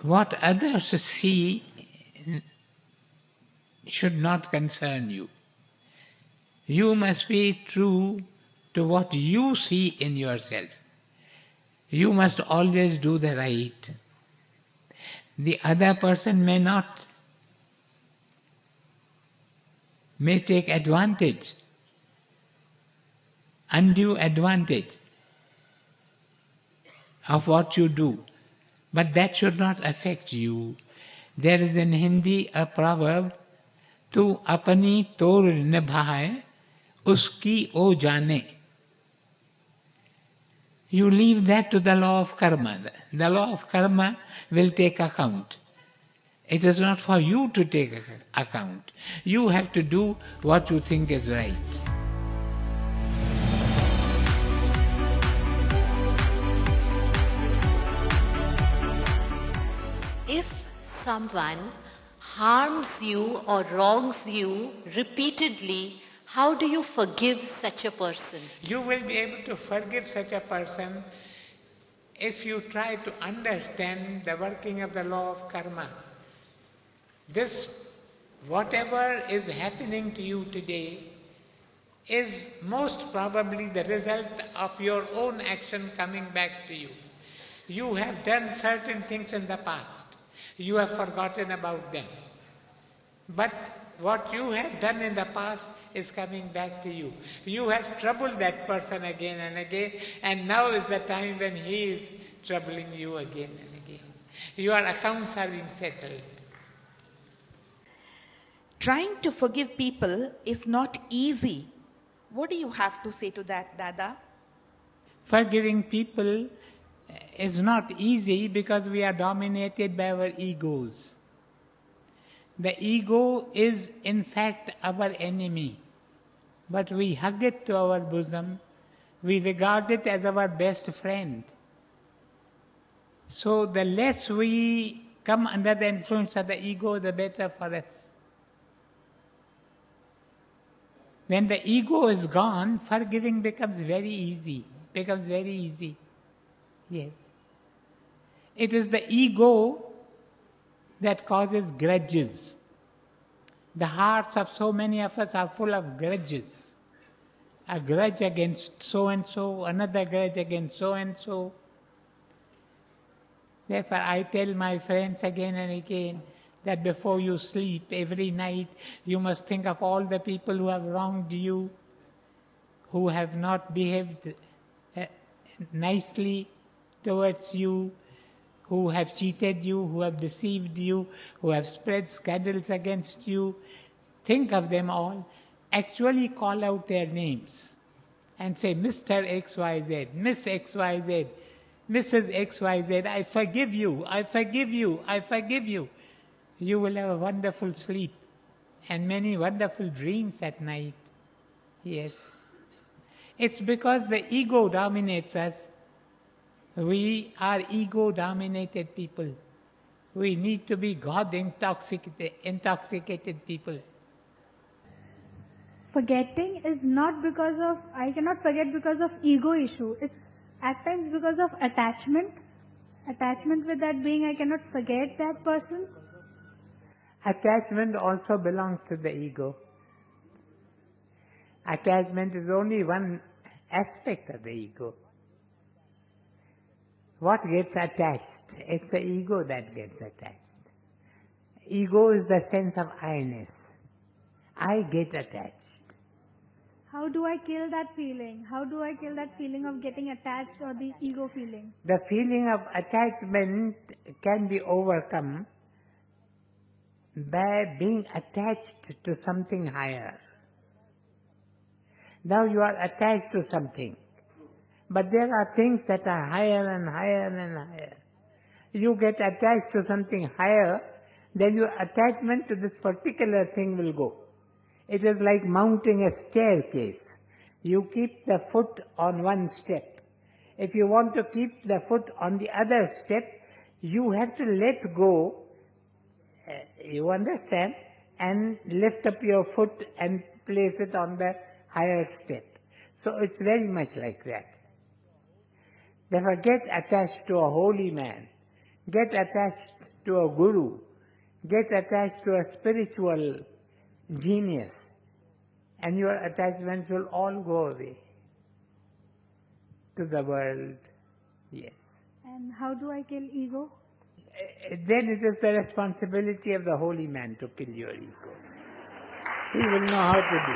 What others see should not concern you. You must be true to what you see in yourself. You must always do the right. The other person may take advantage, undue advantage of what you do, but that should not affect you. There is in Hindi a proverb, "Tu apani tor nibhaye, uski o jane." You leave that to the law of karma. The law of karma will take account. It is not for you to take account. You have to do what you think is right. If someone harms you or wrongs you repeatedly, how do you forgive such a person? You will be able to forgive such a person if you try to understand the working of the law of karma. Whatever is happening to you today is most probably the result of your own action coming back to you. You have done certain things in the past. You have forgotten about them. But what you have done in the past is coming back to you. You have troubled that person again and again, and now is the time when he is troubling you again and again. Your accounts are being settled. Trying to forgive people is not easy. What do you have to say to that, Dada? Forgiving people is not easy because we are dominated by our egos. The ego is in fact our enemy, but we hug it to our bosom. We regard it as our best friend. So the less we come under the influence of the ego, the better for us. When the ego is gone, forgiving becomes very easy. Yes. It is the ego that causes grudges. The hearts of so many of us are full of grudges. A grudge against so and so, another grudge against so and so. Therefore I tell my friends again and again that before you sleep every night, you must think of all the people who have wronged you, who have not behaved nicely towards you, who have cheated you, who have deceived you, who have spread scandals against you. Think of them all. Actually call out their names and say, Mr. XYZ, Miss XYZ, Mrs. XYZ, I forgive you, I forgive you, I forgive you. You will have a wonderful sleep and many wonderful dreams at night. Yes. It's because the ego dominates us. We are ego-dominated people. We need to be God-intoxicated people. Forgetting is not because of, I cannot forget because of ego issue. It's at times because of attachment. Attachment with that being, I cannot forget that person. Attachment also belongs to the ego. Attachment is only one aspect of the ego. What gets attached? It's the ego that gets attached. Ego is the sense of I-ness. I get attached. How do I kill that feeling? How do I kill that feeling of getting attached or the ego feeling? The feeling of attachment can be overcome by being attached to something higher. Now you are attached to something, but there are things that are higher and higher and higher. You get attached to something higher, then your attachment to this particular thing will go. It is like mounting a staircase. You keep the foot on one step. If you want to keep the foot on the other step, you have to let go You understand? And lift up your foot and place it on the higher step. So it's very much like that. Therefore, get attached to a holy man. Get attached to a guru. Get attached to a spiritual genius. And your attachments will all go away to the world. Yes. And how do I kill ego? Then it is the responsibility of the holy man to kill your ego. He will know how to do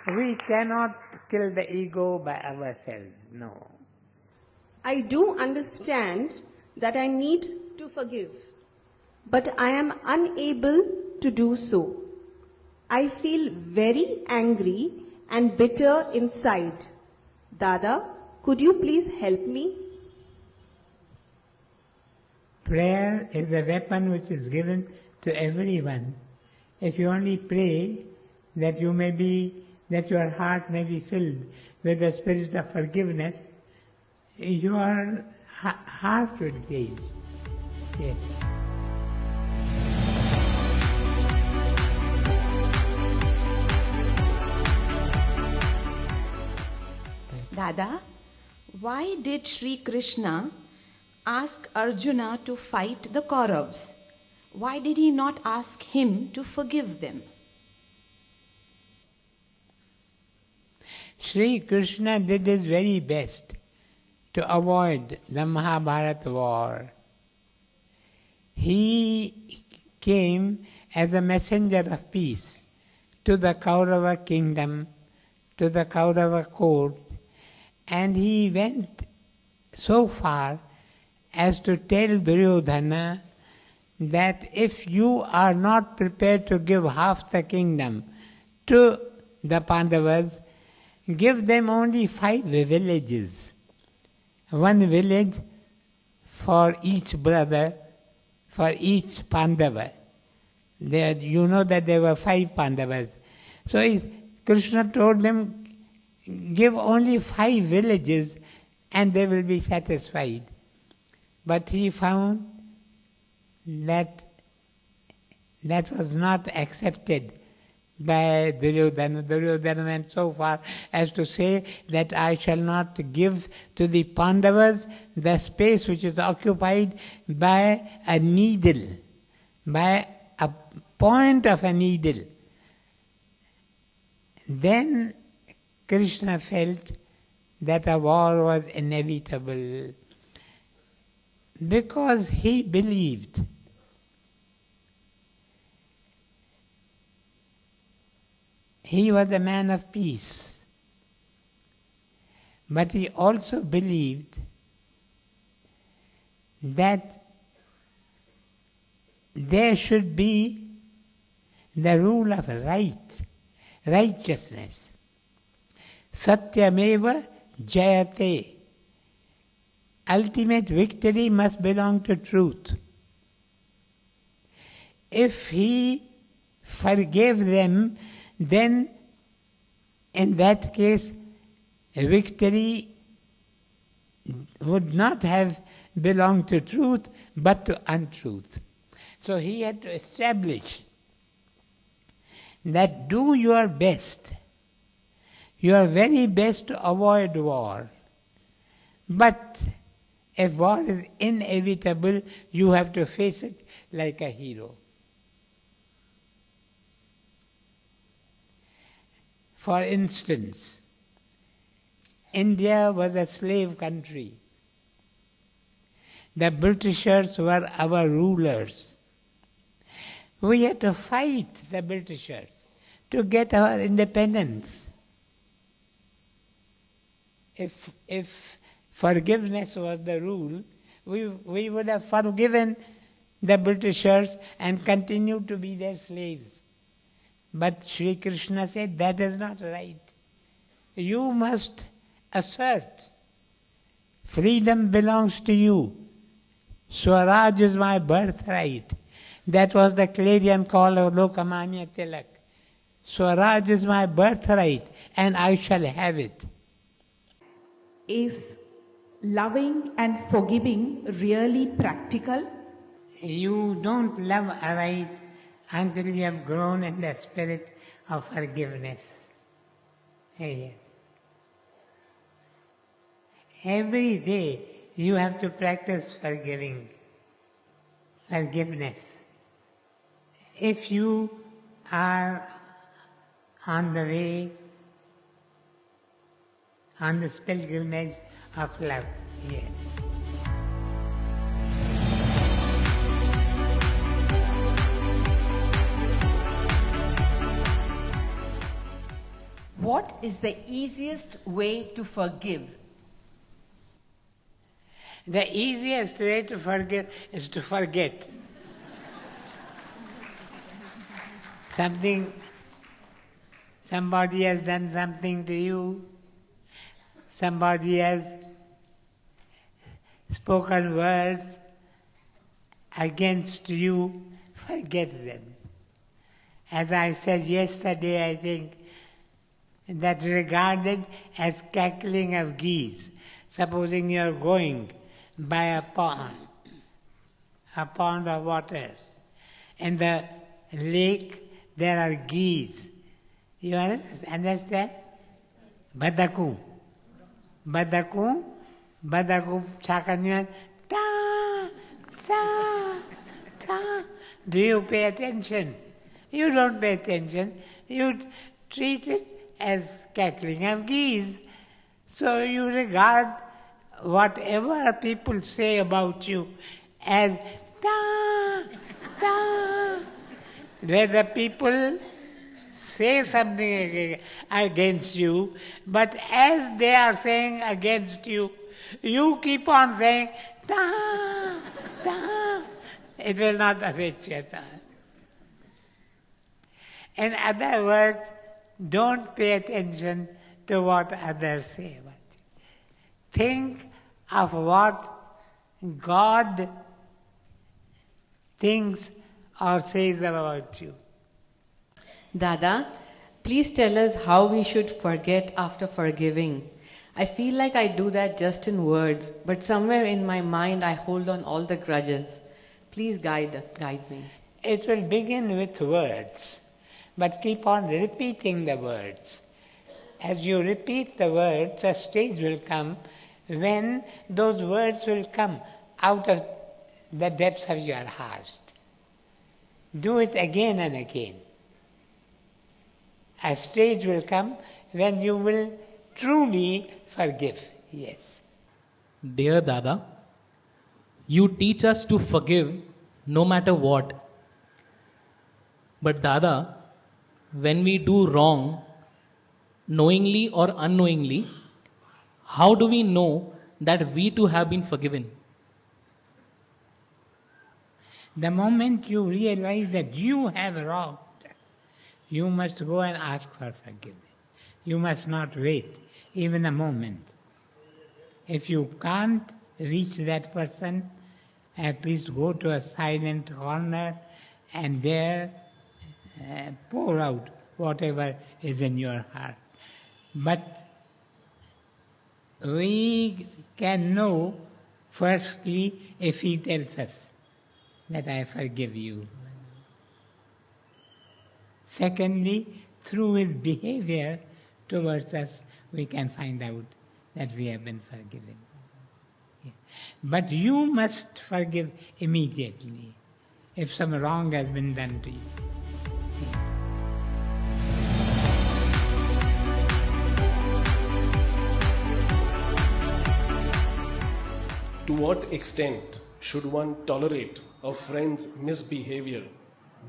it. We cannot kill the ego by ourselves, no. I do understand that I need to forgive, but I am unable to do so. I feel very angry and bitter inside. Dada, could you please help me? Prayer is a weapon which is given to everyone. If you only pray that your heart may be filled with the spirit of forgiveness, your heart will change. Yes. Dada, why did Sri Krishna ask Arjuna to fight the Kauravas? Why did he not ask him to forgive them? Sri Krishna did his very best to avoid the Mahabharata war. He came as a messenger of peace to the Kaurava kingdom, to the Kaurava court, and he went so far as to tell Duryodhana that if you are not prepared to give half the kingdom to the Pandavas, give them only 5 villages. 1 village for each brother, for each Pandava. You know that there were 5 Pandavas. So Krishna told them, give only 5 villages and they will be satisfied. But he found that was not accepted by Duryodhana. Duryodhana went so far as to say that I shall not give to the Pandavas the space which is occupied by a needle, by a point of a needle. Then Krishna felt that a war was inevitable because he believed he was a man of peace. But he also believed that there should be the rule of righteousness. Satyameva jayate. Ultimate victory must belong to truth. If he forgave them, then in that case victory would not have belonged to truth but to untruth. So he had to establish that do your best, your very best to avoid war. But if war is inevitable, you have to face it like a hero. For instance, India was a slave country. The Britishers were our rulers. We had to fight the Britishers to get our independence. If forgiveness was the rule, we would have forgiven the Britishers and continued to be their slaves. But Sri Krishna said that is not right. You must assert freedom belongs to you. Swaraj is my birthright. That was the clarion call of Lokamanya Tilak. Swaraj is my birthright and I shall have it. Is loving and forgiving really practical? You don't love aright until you have grown in the spirit of forgiveness. Yes. Every day you have to practice forgiving, forgiveness. If you are on the way, on this pilgrimage of love, yes. What is the easiest way to forgive? The easiest way to forgive is to forget. Somebody has done something to you, somebody has spoken words against you, forget them. As I said yesterday, I think, that regarded as cackling of geese. Supposing you are going by a pond of waters. In the lake there are geese. You understand? Badaku chakanyuan ta ta ta. Do you pay attention? You don't pay attention. You treat it as cackling of geese. So you regard whatever people say about you as ta ta. Whether people say something against you, but as they are saying against you, you keep on saying ta ta. It will not affect you at all. In other words, don't pay attention to what others say about you. Think of what God thinks or says about you. Dada, please tell us how we should forget after forgiving. I feel like I do that just in words, but somewhere in my mind I hold on all the grudges. Please guide me. It will begin with words, but keep on repeating the words. As you repeat the words, a stage will come when those words will come out of the depths of your heart. Do it again and again. A stage will come when you will truly forgive. Yes. Dear Dada, you teach us to forgive no matter what. But Dada, when we do wrong, knowingly or unknowingly, how do we know that we too have been forgiven? The moment you realize that you have wronged, you must go and ask for forgiveness. You must not wait even a moment. If you can't reach that person, at least go to a silent corner and there pour out whatever is in your heart. But we can know firstly if he tells us that I forgive you. Secondly, through his behavior towards us, we can find out that we have been forgiven. But you must forgive immediately if some wrong has been done to you. To what extent should one tolerate a friend's misbehavior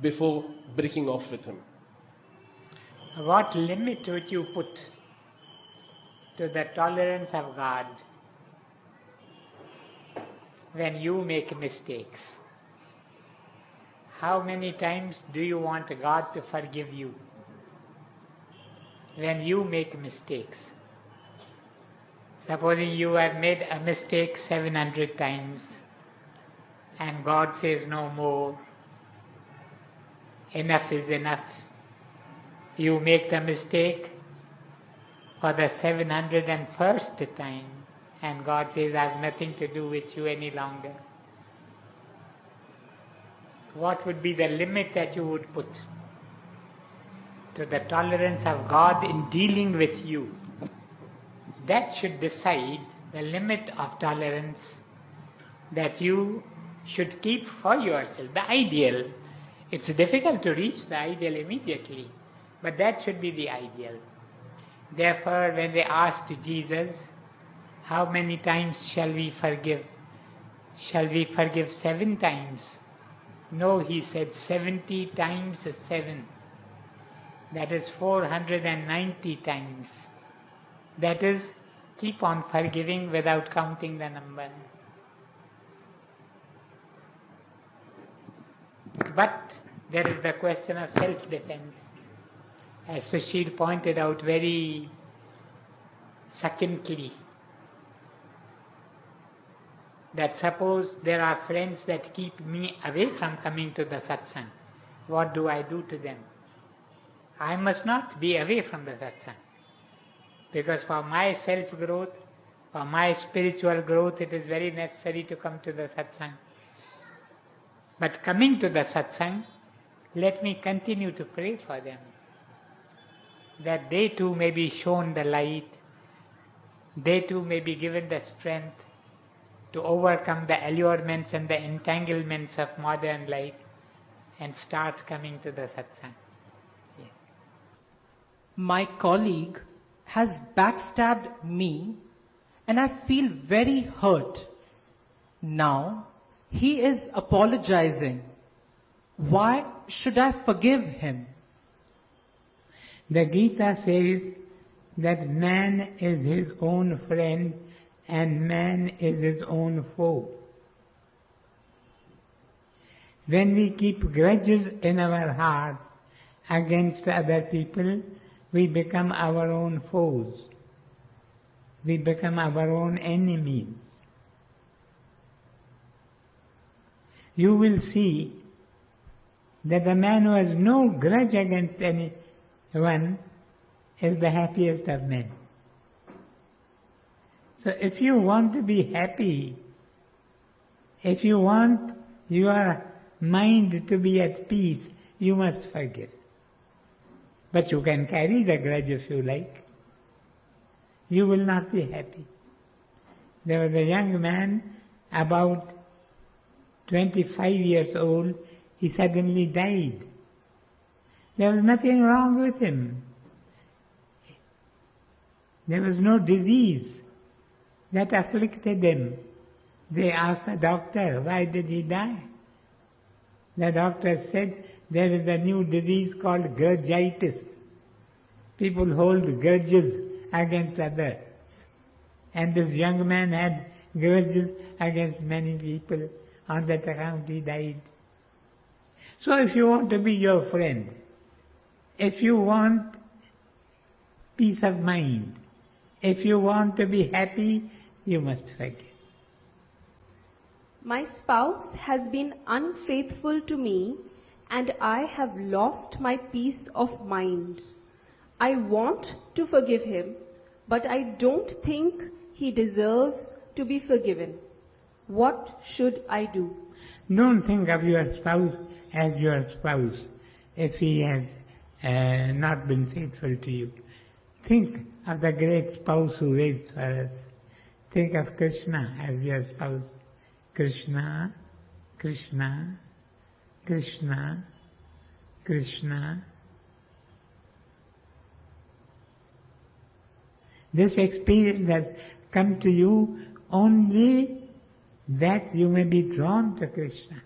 before breaking off with him? What limit would you put to the tolerance of God when you make mistakes? How many times do you want God to forgive you when you make mistakes? Supposing you have made a mistake 700 times and God says no more, enough is enough. You make the mistake for the 701st time and God says, I have nothing to do with you any longer. What would be the limit that you would put to the tolerance of God in dealing with you? That should decide the limit of tolerance that you should keep for yourself. The ideal. It's difficult to reach the ideal immediately, but that should be the ideal. Therefore, when they asked Jesus, how many times shall we forgive? Shall we forgive 7 times? No, he said 70 times 7. That is 490 times. That is, keep on forgiving without counting the number. But there is the question of self-defense. As Sushil pointed out very succinctly, that suppose there are friends that keep me away from coming to the satsang, what do I do to them? I must not be away from the satsang, because for my self-growth, for my spiritual growth, it is very necessary to come to the satsang. But coming to the satsang, let me continue to pray for them, that they too may be shown the light, they too may be given the strength to overcome the allurements and the entanglements of modern life and start coming to the satsang. Yes. My colleague has backstabbed me and I feel very hurt. Now he is apologizing. Why should I forgive him? The Gita says that man is his own friend and man is his own foe. When we keep grudges in our hearts against other people, we become our own foes. We become our own enemies. You will see that the man who has no grudge against anyone is the happiest of men. So if you want to be happy, if you want your mind to be at peace, you must forgive. But you can carry the grudge if you like. You will not be happy. There was a young man, about 25 years old, he suddenly died. There was nothing wrong with him. There was no disease that afflicted him. They asked the doctor, why did he die? The doctor said, there is a new disease called grudgitis. People hold grudges against others. And this young man had grudges against many people. On that account he died. So if you want to be your friend, if you want peace of mind, if you want to be happy, you must forgive. My spouse has been unfaithful to me and I have lost my peace of mind. I want to forgive him, but I don't think he deserves to be forgiven. What should I do? Don't think of your spouse as your spouse if he has not been faithful to you. Think of the great spouse who waits for us. Think of Krishna as your spouse. Krishna, Krishna, Krishna, Krishna. This experience has come to you only that you may be drawn to Krishna,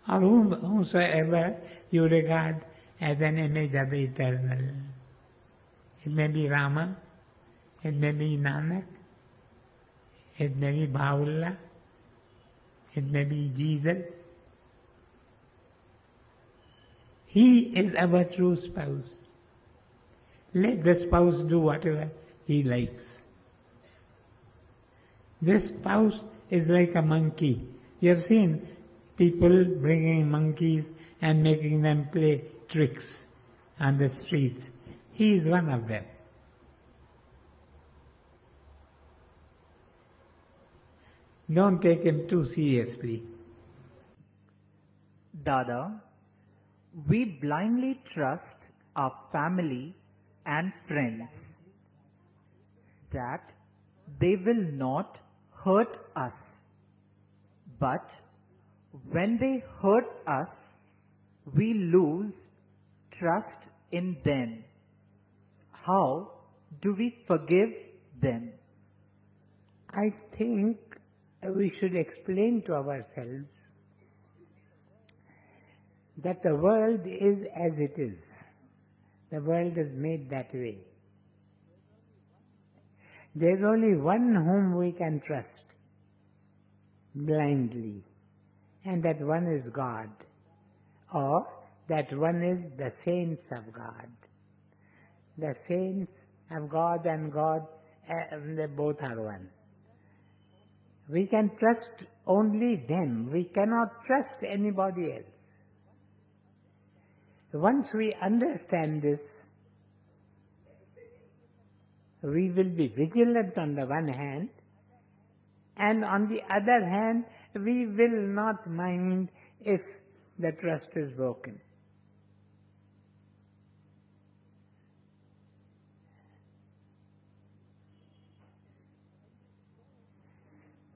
or whomsoever you regard as an image of the eternal. It may be Rama, it may be Nanak, it may be Bhaula, it may be Jesus. He is our true spouse. Let the spouse do whatever he likes. This spouse is like a monkey. You have seen people bringing monkeys and making them play tricks on the streets. He is one of them. Don't take him too seriously. Dada, we blindly trust our family and friends that they will not hurt us. But when they hurt us, we lose trust in them. How do we forgive them? I think we should explain to ourselves that the world is as it is. The world is made that way. There is only one whom we can trust blindly, and that one is God, or that one is the saints of God. The saints of God and God, they both are one. We can trust only them. We cannot trust anybody else. Once we understand this, we will be vigilant on the one hand, and on the other hand, we will not mind if the trust is broken.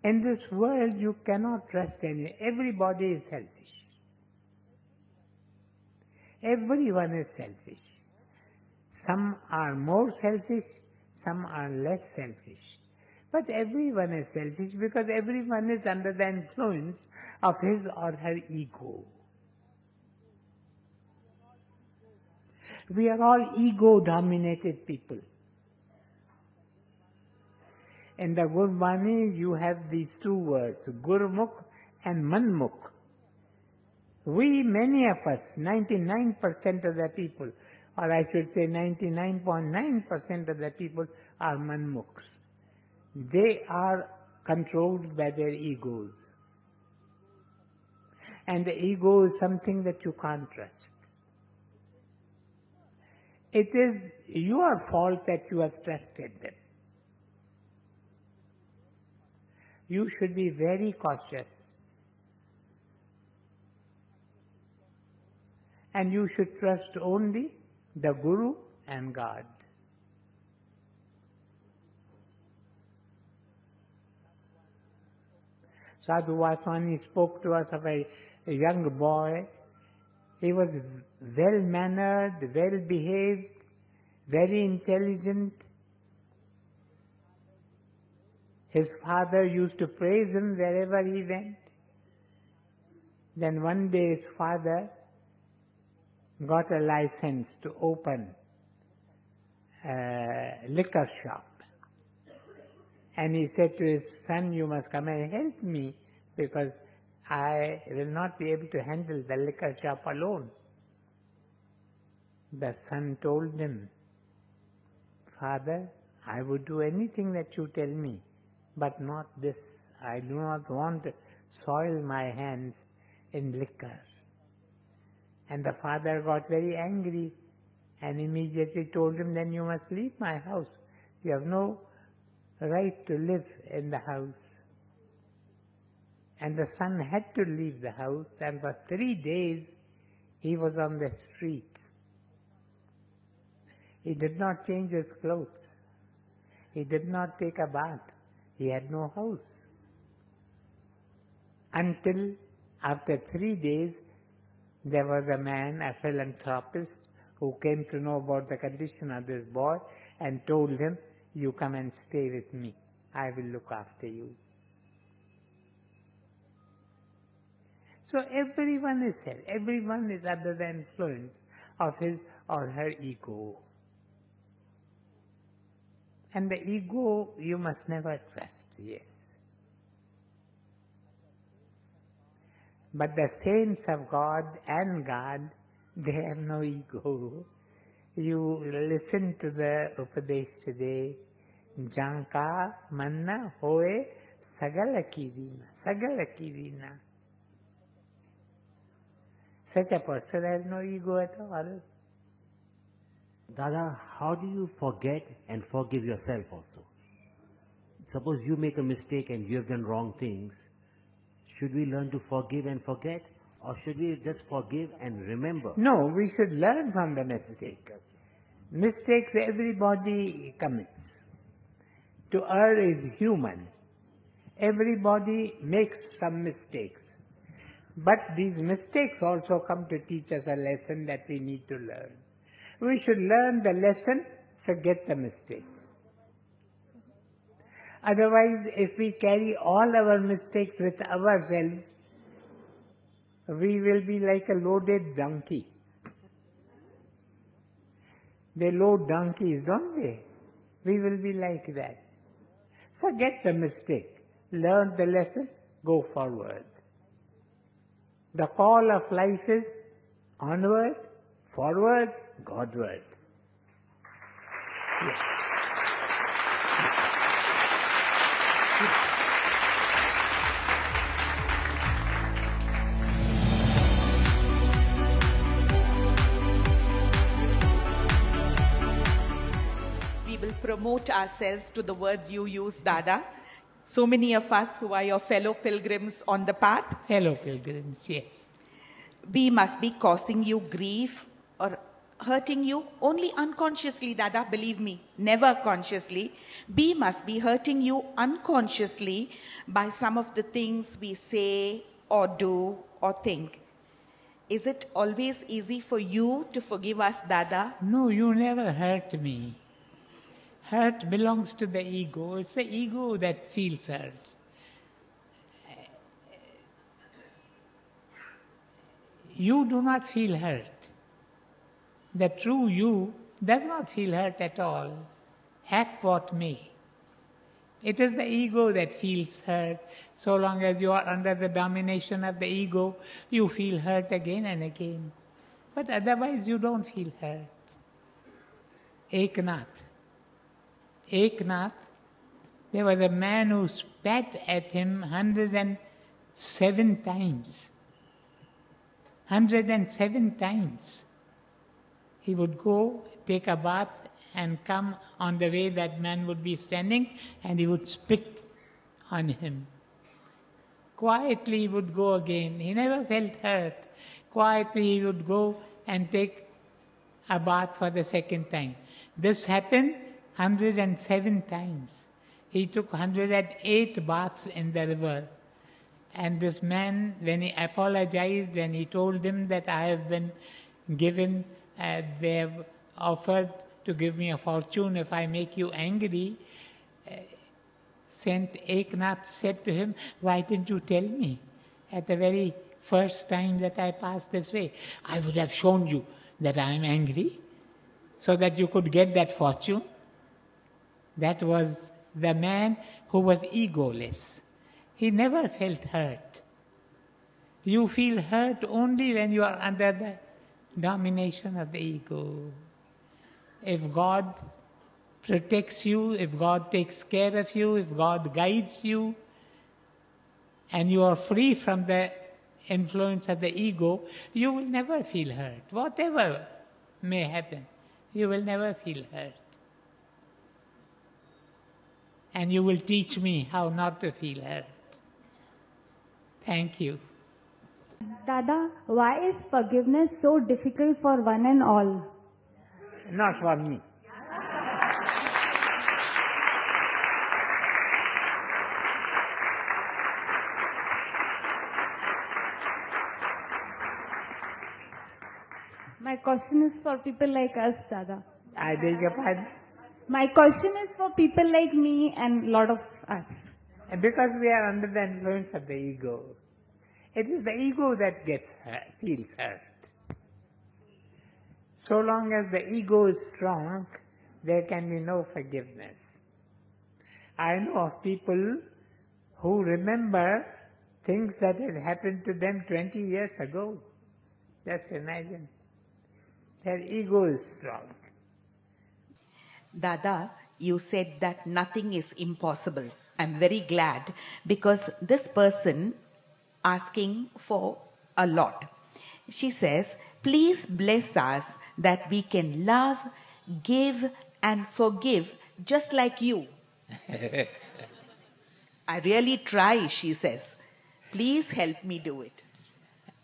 In this world, you cannot trust anyone. Everybody is selfish. Everyone is selfish. Some are more selfish, some are less selfish. But everyone is selfish because everyone is under the influence of his or her ego. We are all ego-dominated people. In the Gurbani, you have these two words, Gurmukh and Manmukh. We, many of us, 99% of the people, or I should say 99.9% of the people are Manmukhs. They are controlled by their egos. And the ego is something that you can't trust. It is your fault that you have trusted them. You should be very cautious. And you should trust only the Guru and God. Sadhu Vaswani spoke to us of a young boy. He was well-mannered, well-behaved, very intelligent. His father used to praise him wherever he went. Then one day his father got a license to open a liquor shop. And he said to his son, you must come and help me because I will not be able to handle the liquor shop alone. The son told him, Father, I would do anything that you tell me, but not this. I do not want to soil my hands in liquor. And the father got very angry and immediately told him, then you must leave my house. You have no right to live in the house. And the son had to leave the house, and for 3 days he was on the street. He did not change his clothes. He did not take a bath. He had no house. Until after 3 days, there was a man, a philanthropist, who came to know about the condition of this boy and told him, you come and stay with me. I will look after you. So everyone is under the influence of his or her ego. And the ego you must never trust, yes. But the saints of God and God, they have no ego. You listen to the Upadesh today, Janka manna hoye sagala kirina. Such a person has no ego at all. Dada, how do you forget and forgive yourself also? suppose you make a mistake and you have done wrong things, should we learn to forgive and forget? Or should we just forgive and remember? No, we should learn from the mistake. Mistakes everybody commits. To err is human. Everybody makes some mistakes. But these mistakes also come to teach us a lesson that we need to learn. We should learn the lesson, forget the mistake. Otherwise, if we carry all our mistakes with ourselves, we will be like a loaded donkey. They load donkeys, don't they? We will be like that. Forget the mistake. Learn the lesson, go forward. The call of life is onward, forward, Godward. Yes. We will promote ourselves to the words you use, Dada. So many of us who are your fellow pilgrims on the path. Fellow pilgrims, yes. We must be causing you grief or hurting you only unconsciously, Dada, believe me, never consciously. We must be hurting you unconsciously by some of the things we say or do or think. Is it always easy for you to forgive us, Dada? No, you never hurt me. Hurt belongs to the ego. It's the ego that feels hurt. You do not feel hurt. The true you does not feel hurt at all. Hap what may. It is the ego that feels hurt. So long as you are under the domination of the ego, you feel hurt again and again. But otherwise you don't feel hurt. Eknath, there was a man who spat at him 107 times. 107 times. He would go, take a bath, and come on the way that man would be standing, and he would spit on him. Quietly he would go again. He never felt hurt. Quietly he would go and take a bath for the second time. This happened 107 times. He took 108 baths in the river. And this man, when he apologized, when he told him that I have been given, they have offered to give me a fortune if I make you angry, Saint Eknath said to him, why didn't you tell me at the very first time that I passed this way? I would have shown you that I am angry so that you could get that fortune. That was the man who was egoless. He never felt hurt. You feel hurt only when you are under the domination of the ego. If God protects you, if God takes care of you, if God guides you, and you are free from the influence of the ego, you will never feel hurt. Whatever may happen, you will never feel hurt. And you will teach me how not to feel hurt. Thank you. Dada, why is forgiveness so difficult for one and all? Not for me. My question is for people like us, Dada. I beg your pardon? My question is for people like me and a lot of us. Because we are under the influence of the ego. It is the ego that gets hurt, feels hurt. So long as the ego is strong, there can be no forgiveness. I know of people who remember things that had happened to them 20 years ago. Just imagine. Their ego is strong. Dada, you said that nothing is impossible. I'm very glad because this person asking for a lot. She says, please bless us that we can love, give and forgive just like you. I really try, she says. Please help me do it.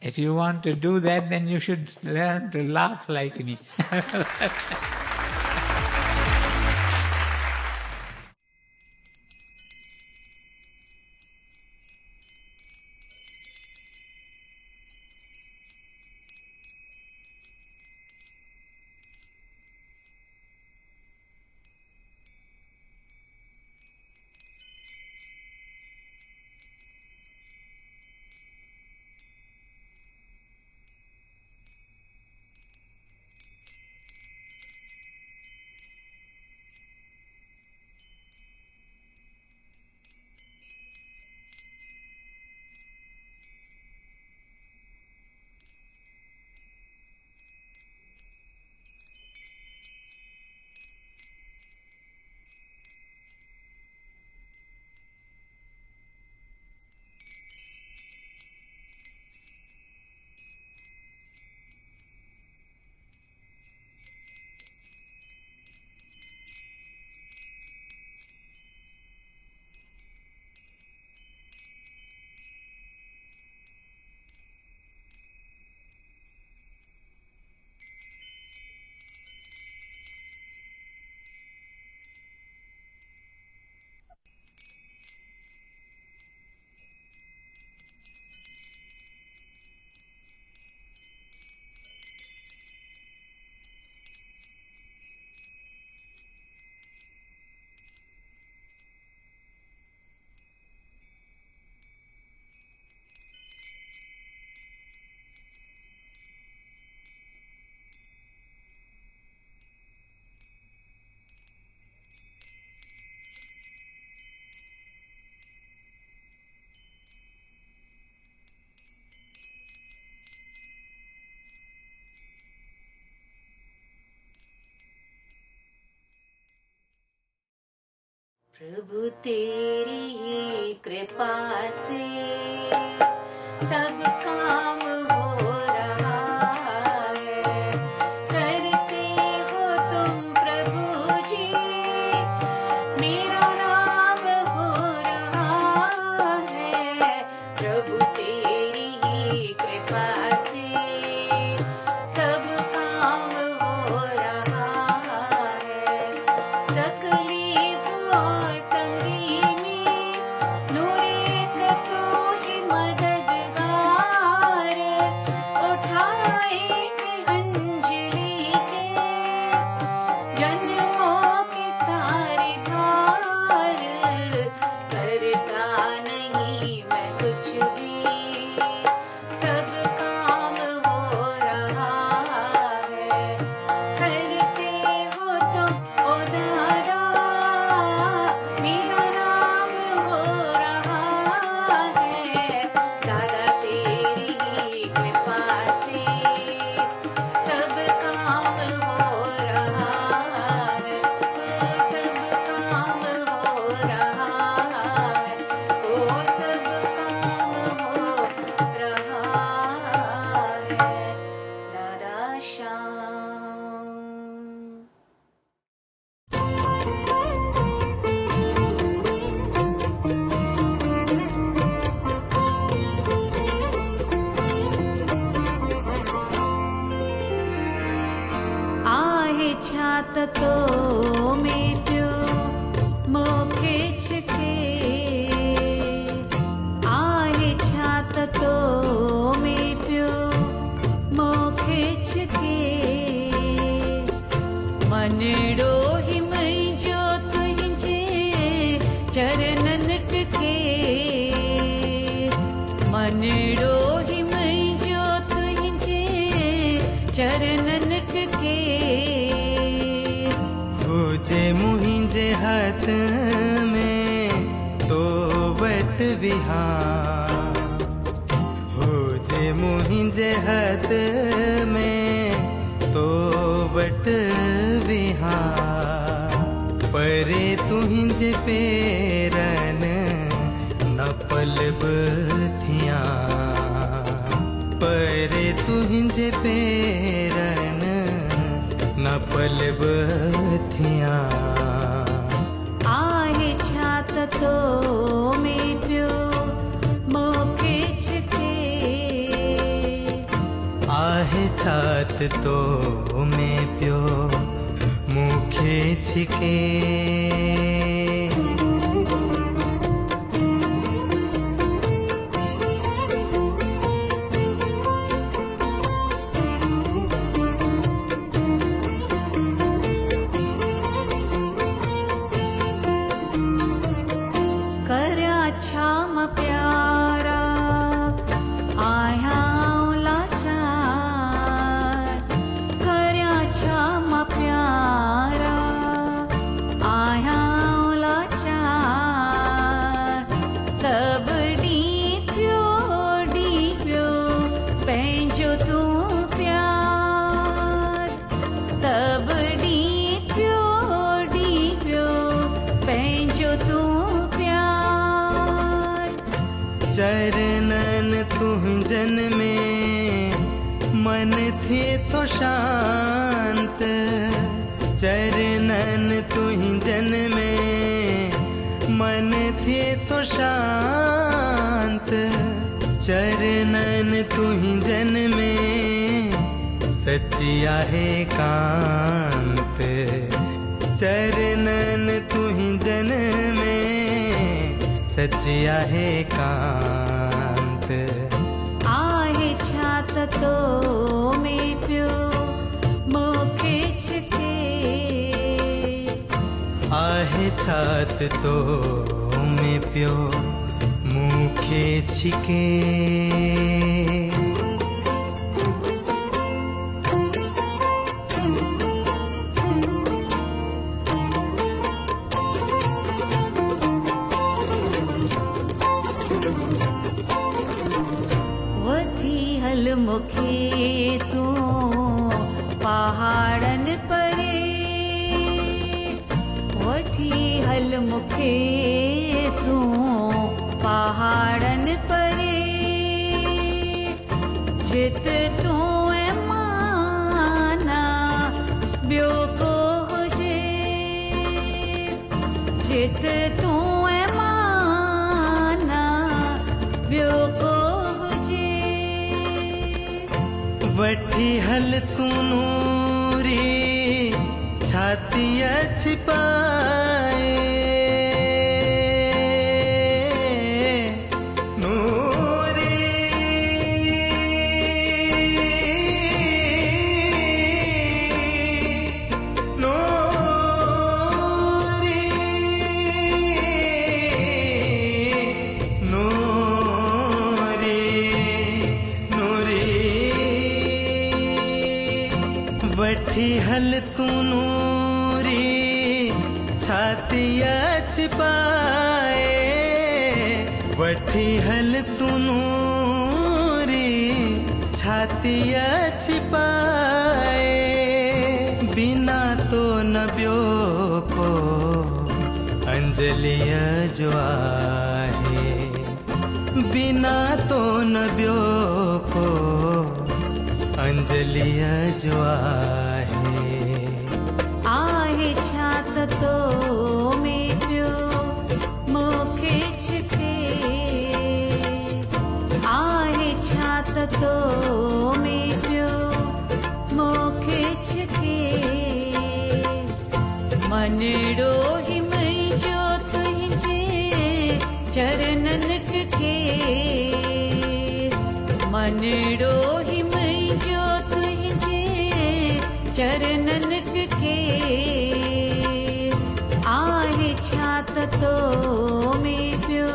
If you want to do that, then you should learn to laugh like me. प्रभु तेरी ही कृपा से सब काम हो रहा है, करते हो तुम प्रभु जी, मेरा नाम हो रहा है। प्रभु तेरी ही कृपा से सब काम हो रहा है, तकलीफ और तंगी में नूर एक तो ही मददगार, उठाए अंजलि के जन्मों के सारे भार, करता नहीं मैं कुछ भी, सब काम हो रहा है, करते हो तुम ओ दादा, मेरा नाम हो रहा है। दादा तेरी ही कृपा से सब काम हो रहा है, वो सब काम हो रहा है, वो सब काम हो रहा है। दादा श्याम। आहे छात तो मेट्यो मोखे छके, आहे छात तो मेट्यो मोखे छके, मनड़ो ही मुंहिंजो तुंहिंजे चरणन टिके, मनड़ो ही मुंहिंजो तुंहिंजे चरणन टिके। हुजे मुंहिंजे हथ में तो वट विहार, हुजे मुंहिंजे हथ में तो वट विहार, परे तुंहिंजे पेरन न पलब थियां, परे तुंहिंजे पेरन न पलब थियां। आहे छात तो में छात तो में पियो मूंखे छिके चरणन तुंजन में मन थे तो शांत चरणन तुंजन में मन थे तो शांत चरणन तुंजन में सचिया है कांत चरणन तुंजन में सचिया है कांत आहे छात तो में पियो मूंखे छिके आहे छात तो में पियो मूंखे छिके मुखे तू पहाड़न परे वठी हल मुखे तू पहाड़न परे जित तू माना ॿियो को हुजे जित तू माना ॿियो को वठी हल तू नूरी छातिया छिपाए नूरी नूरी नूरी वठी हल तू नूरी छातिया छिपाए वठी हल तू नूरी छातिया छिपाए बिना तो न ॿियो को अंजलिया जो आहे बिना तो न ॿियो को अंजलिया जो आहे छात तो में पियो मूंखे छिके आहे छात तो में पियो मूंखे छिके मनड़ो ही मुंहिंजो तुंहिंजे चरणन खे मनड़ो ही मुंहिंजो तुंहिंजे चरणन खे आहे छात तो में पियो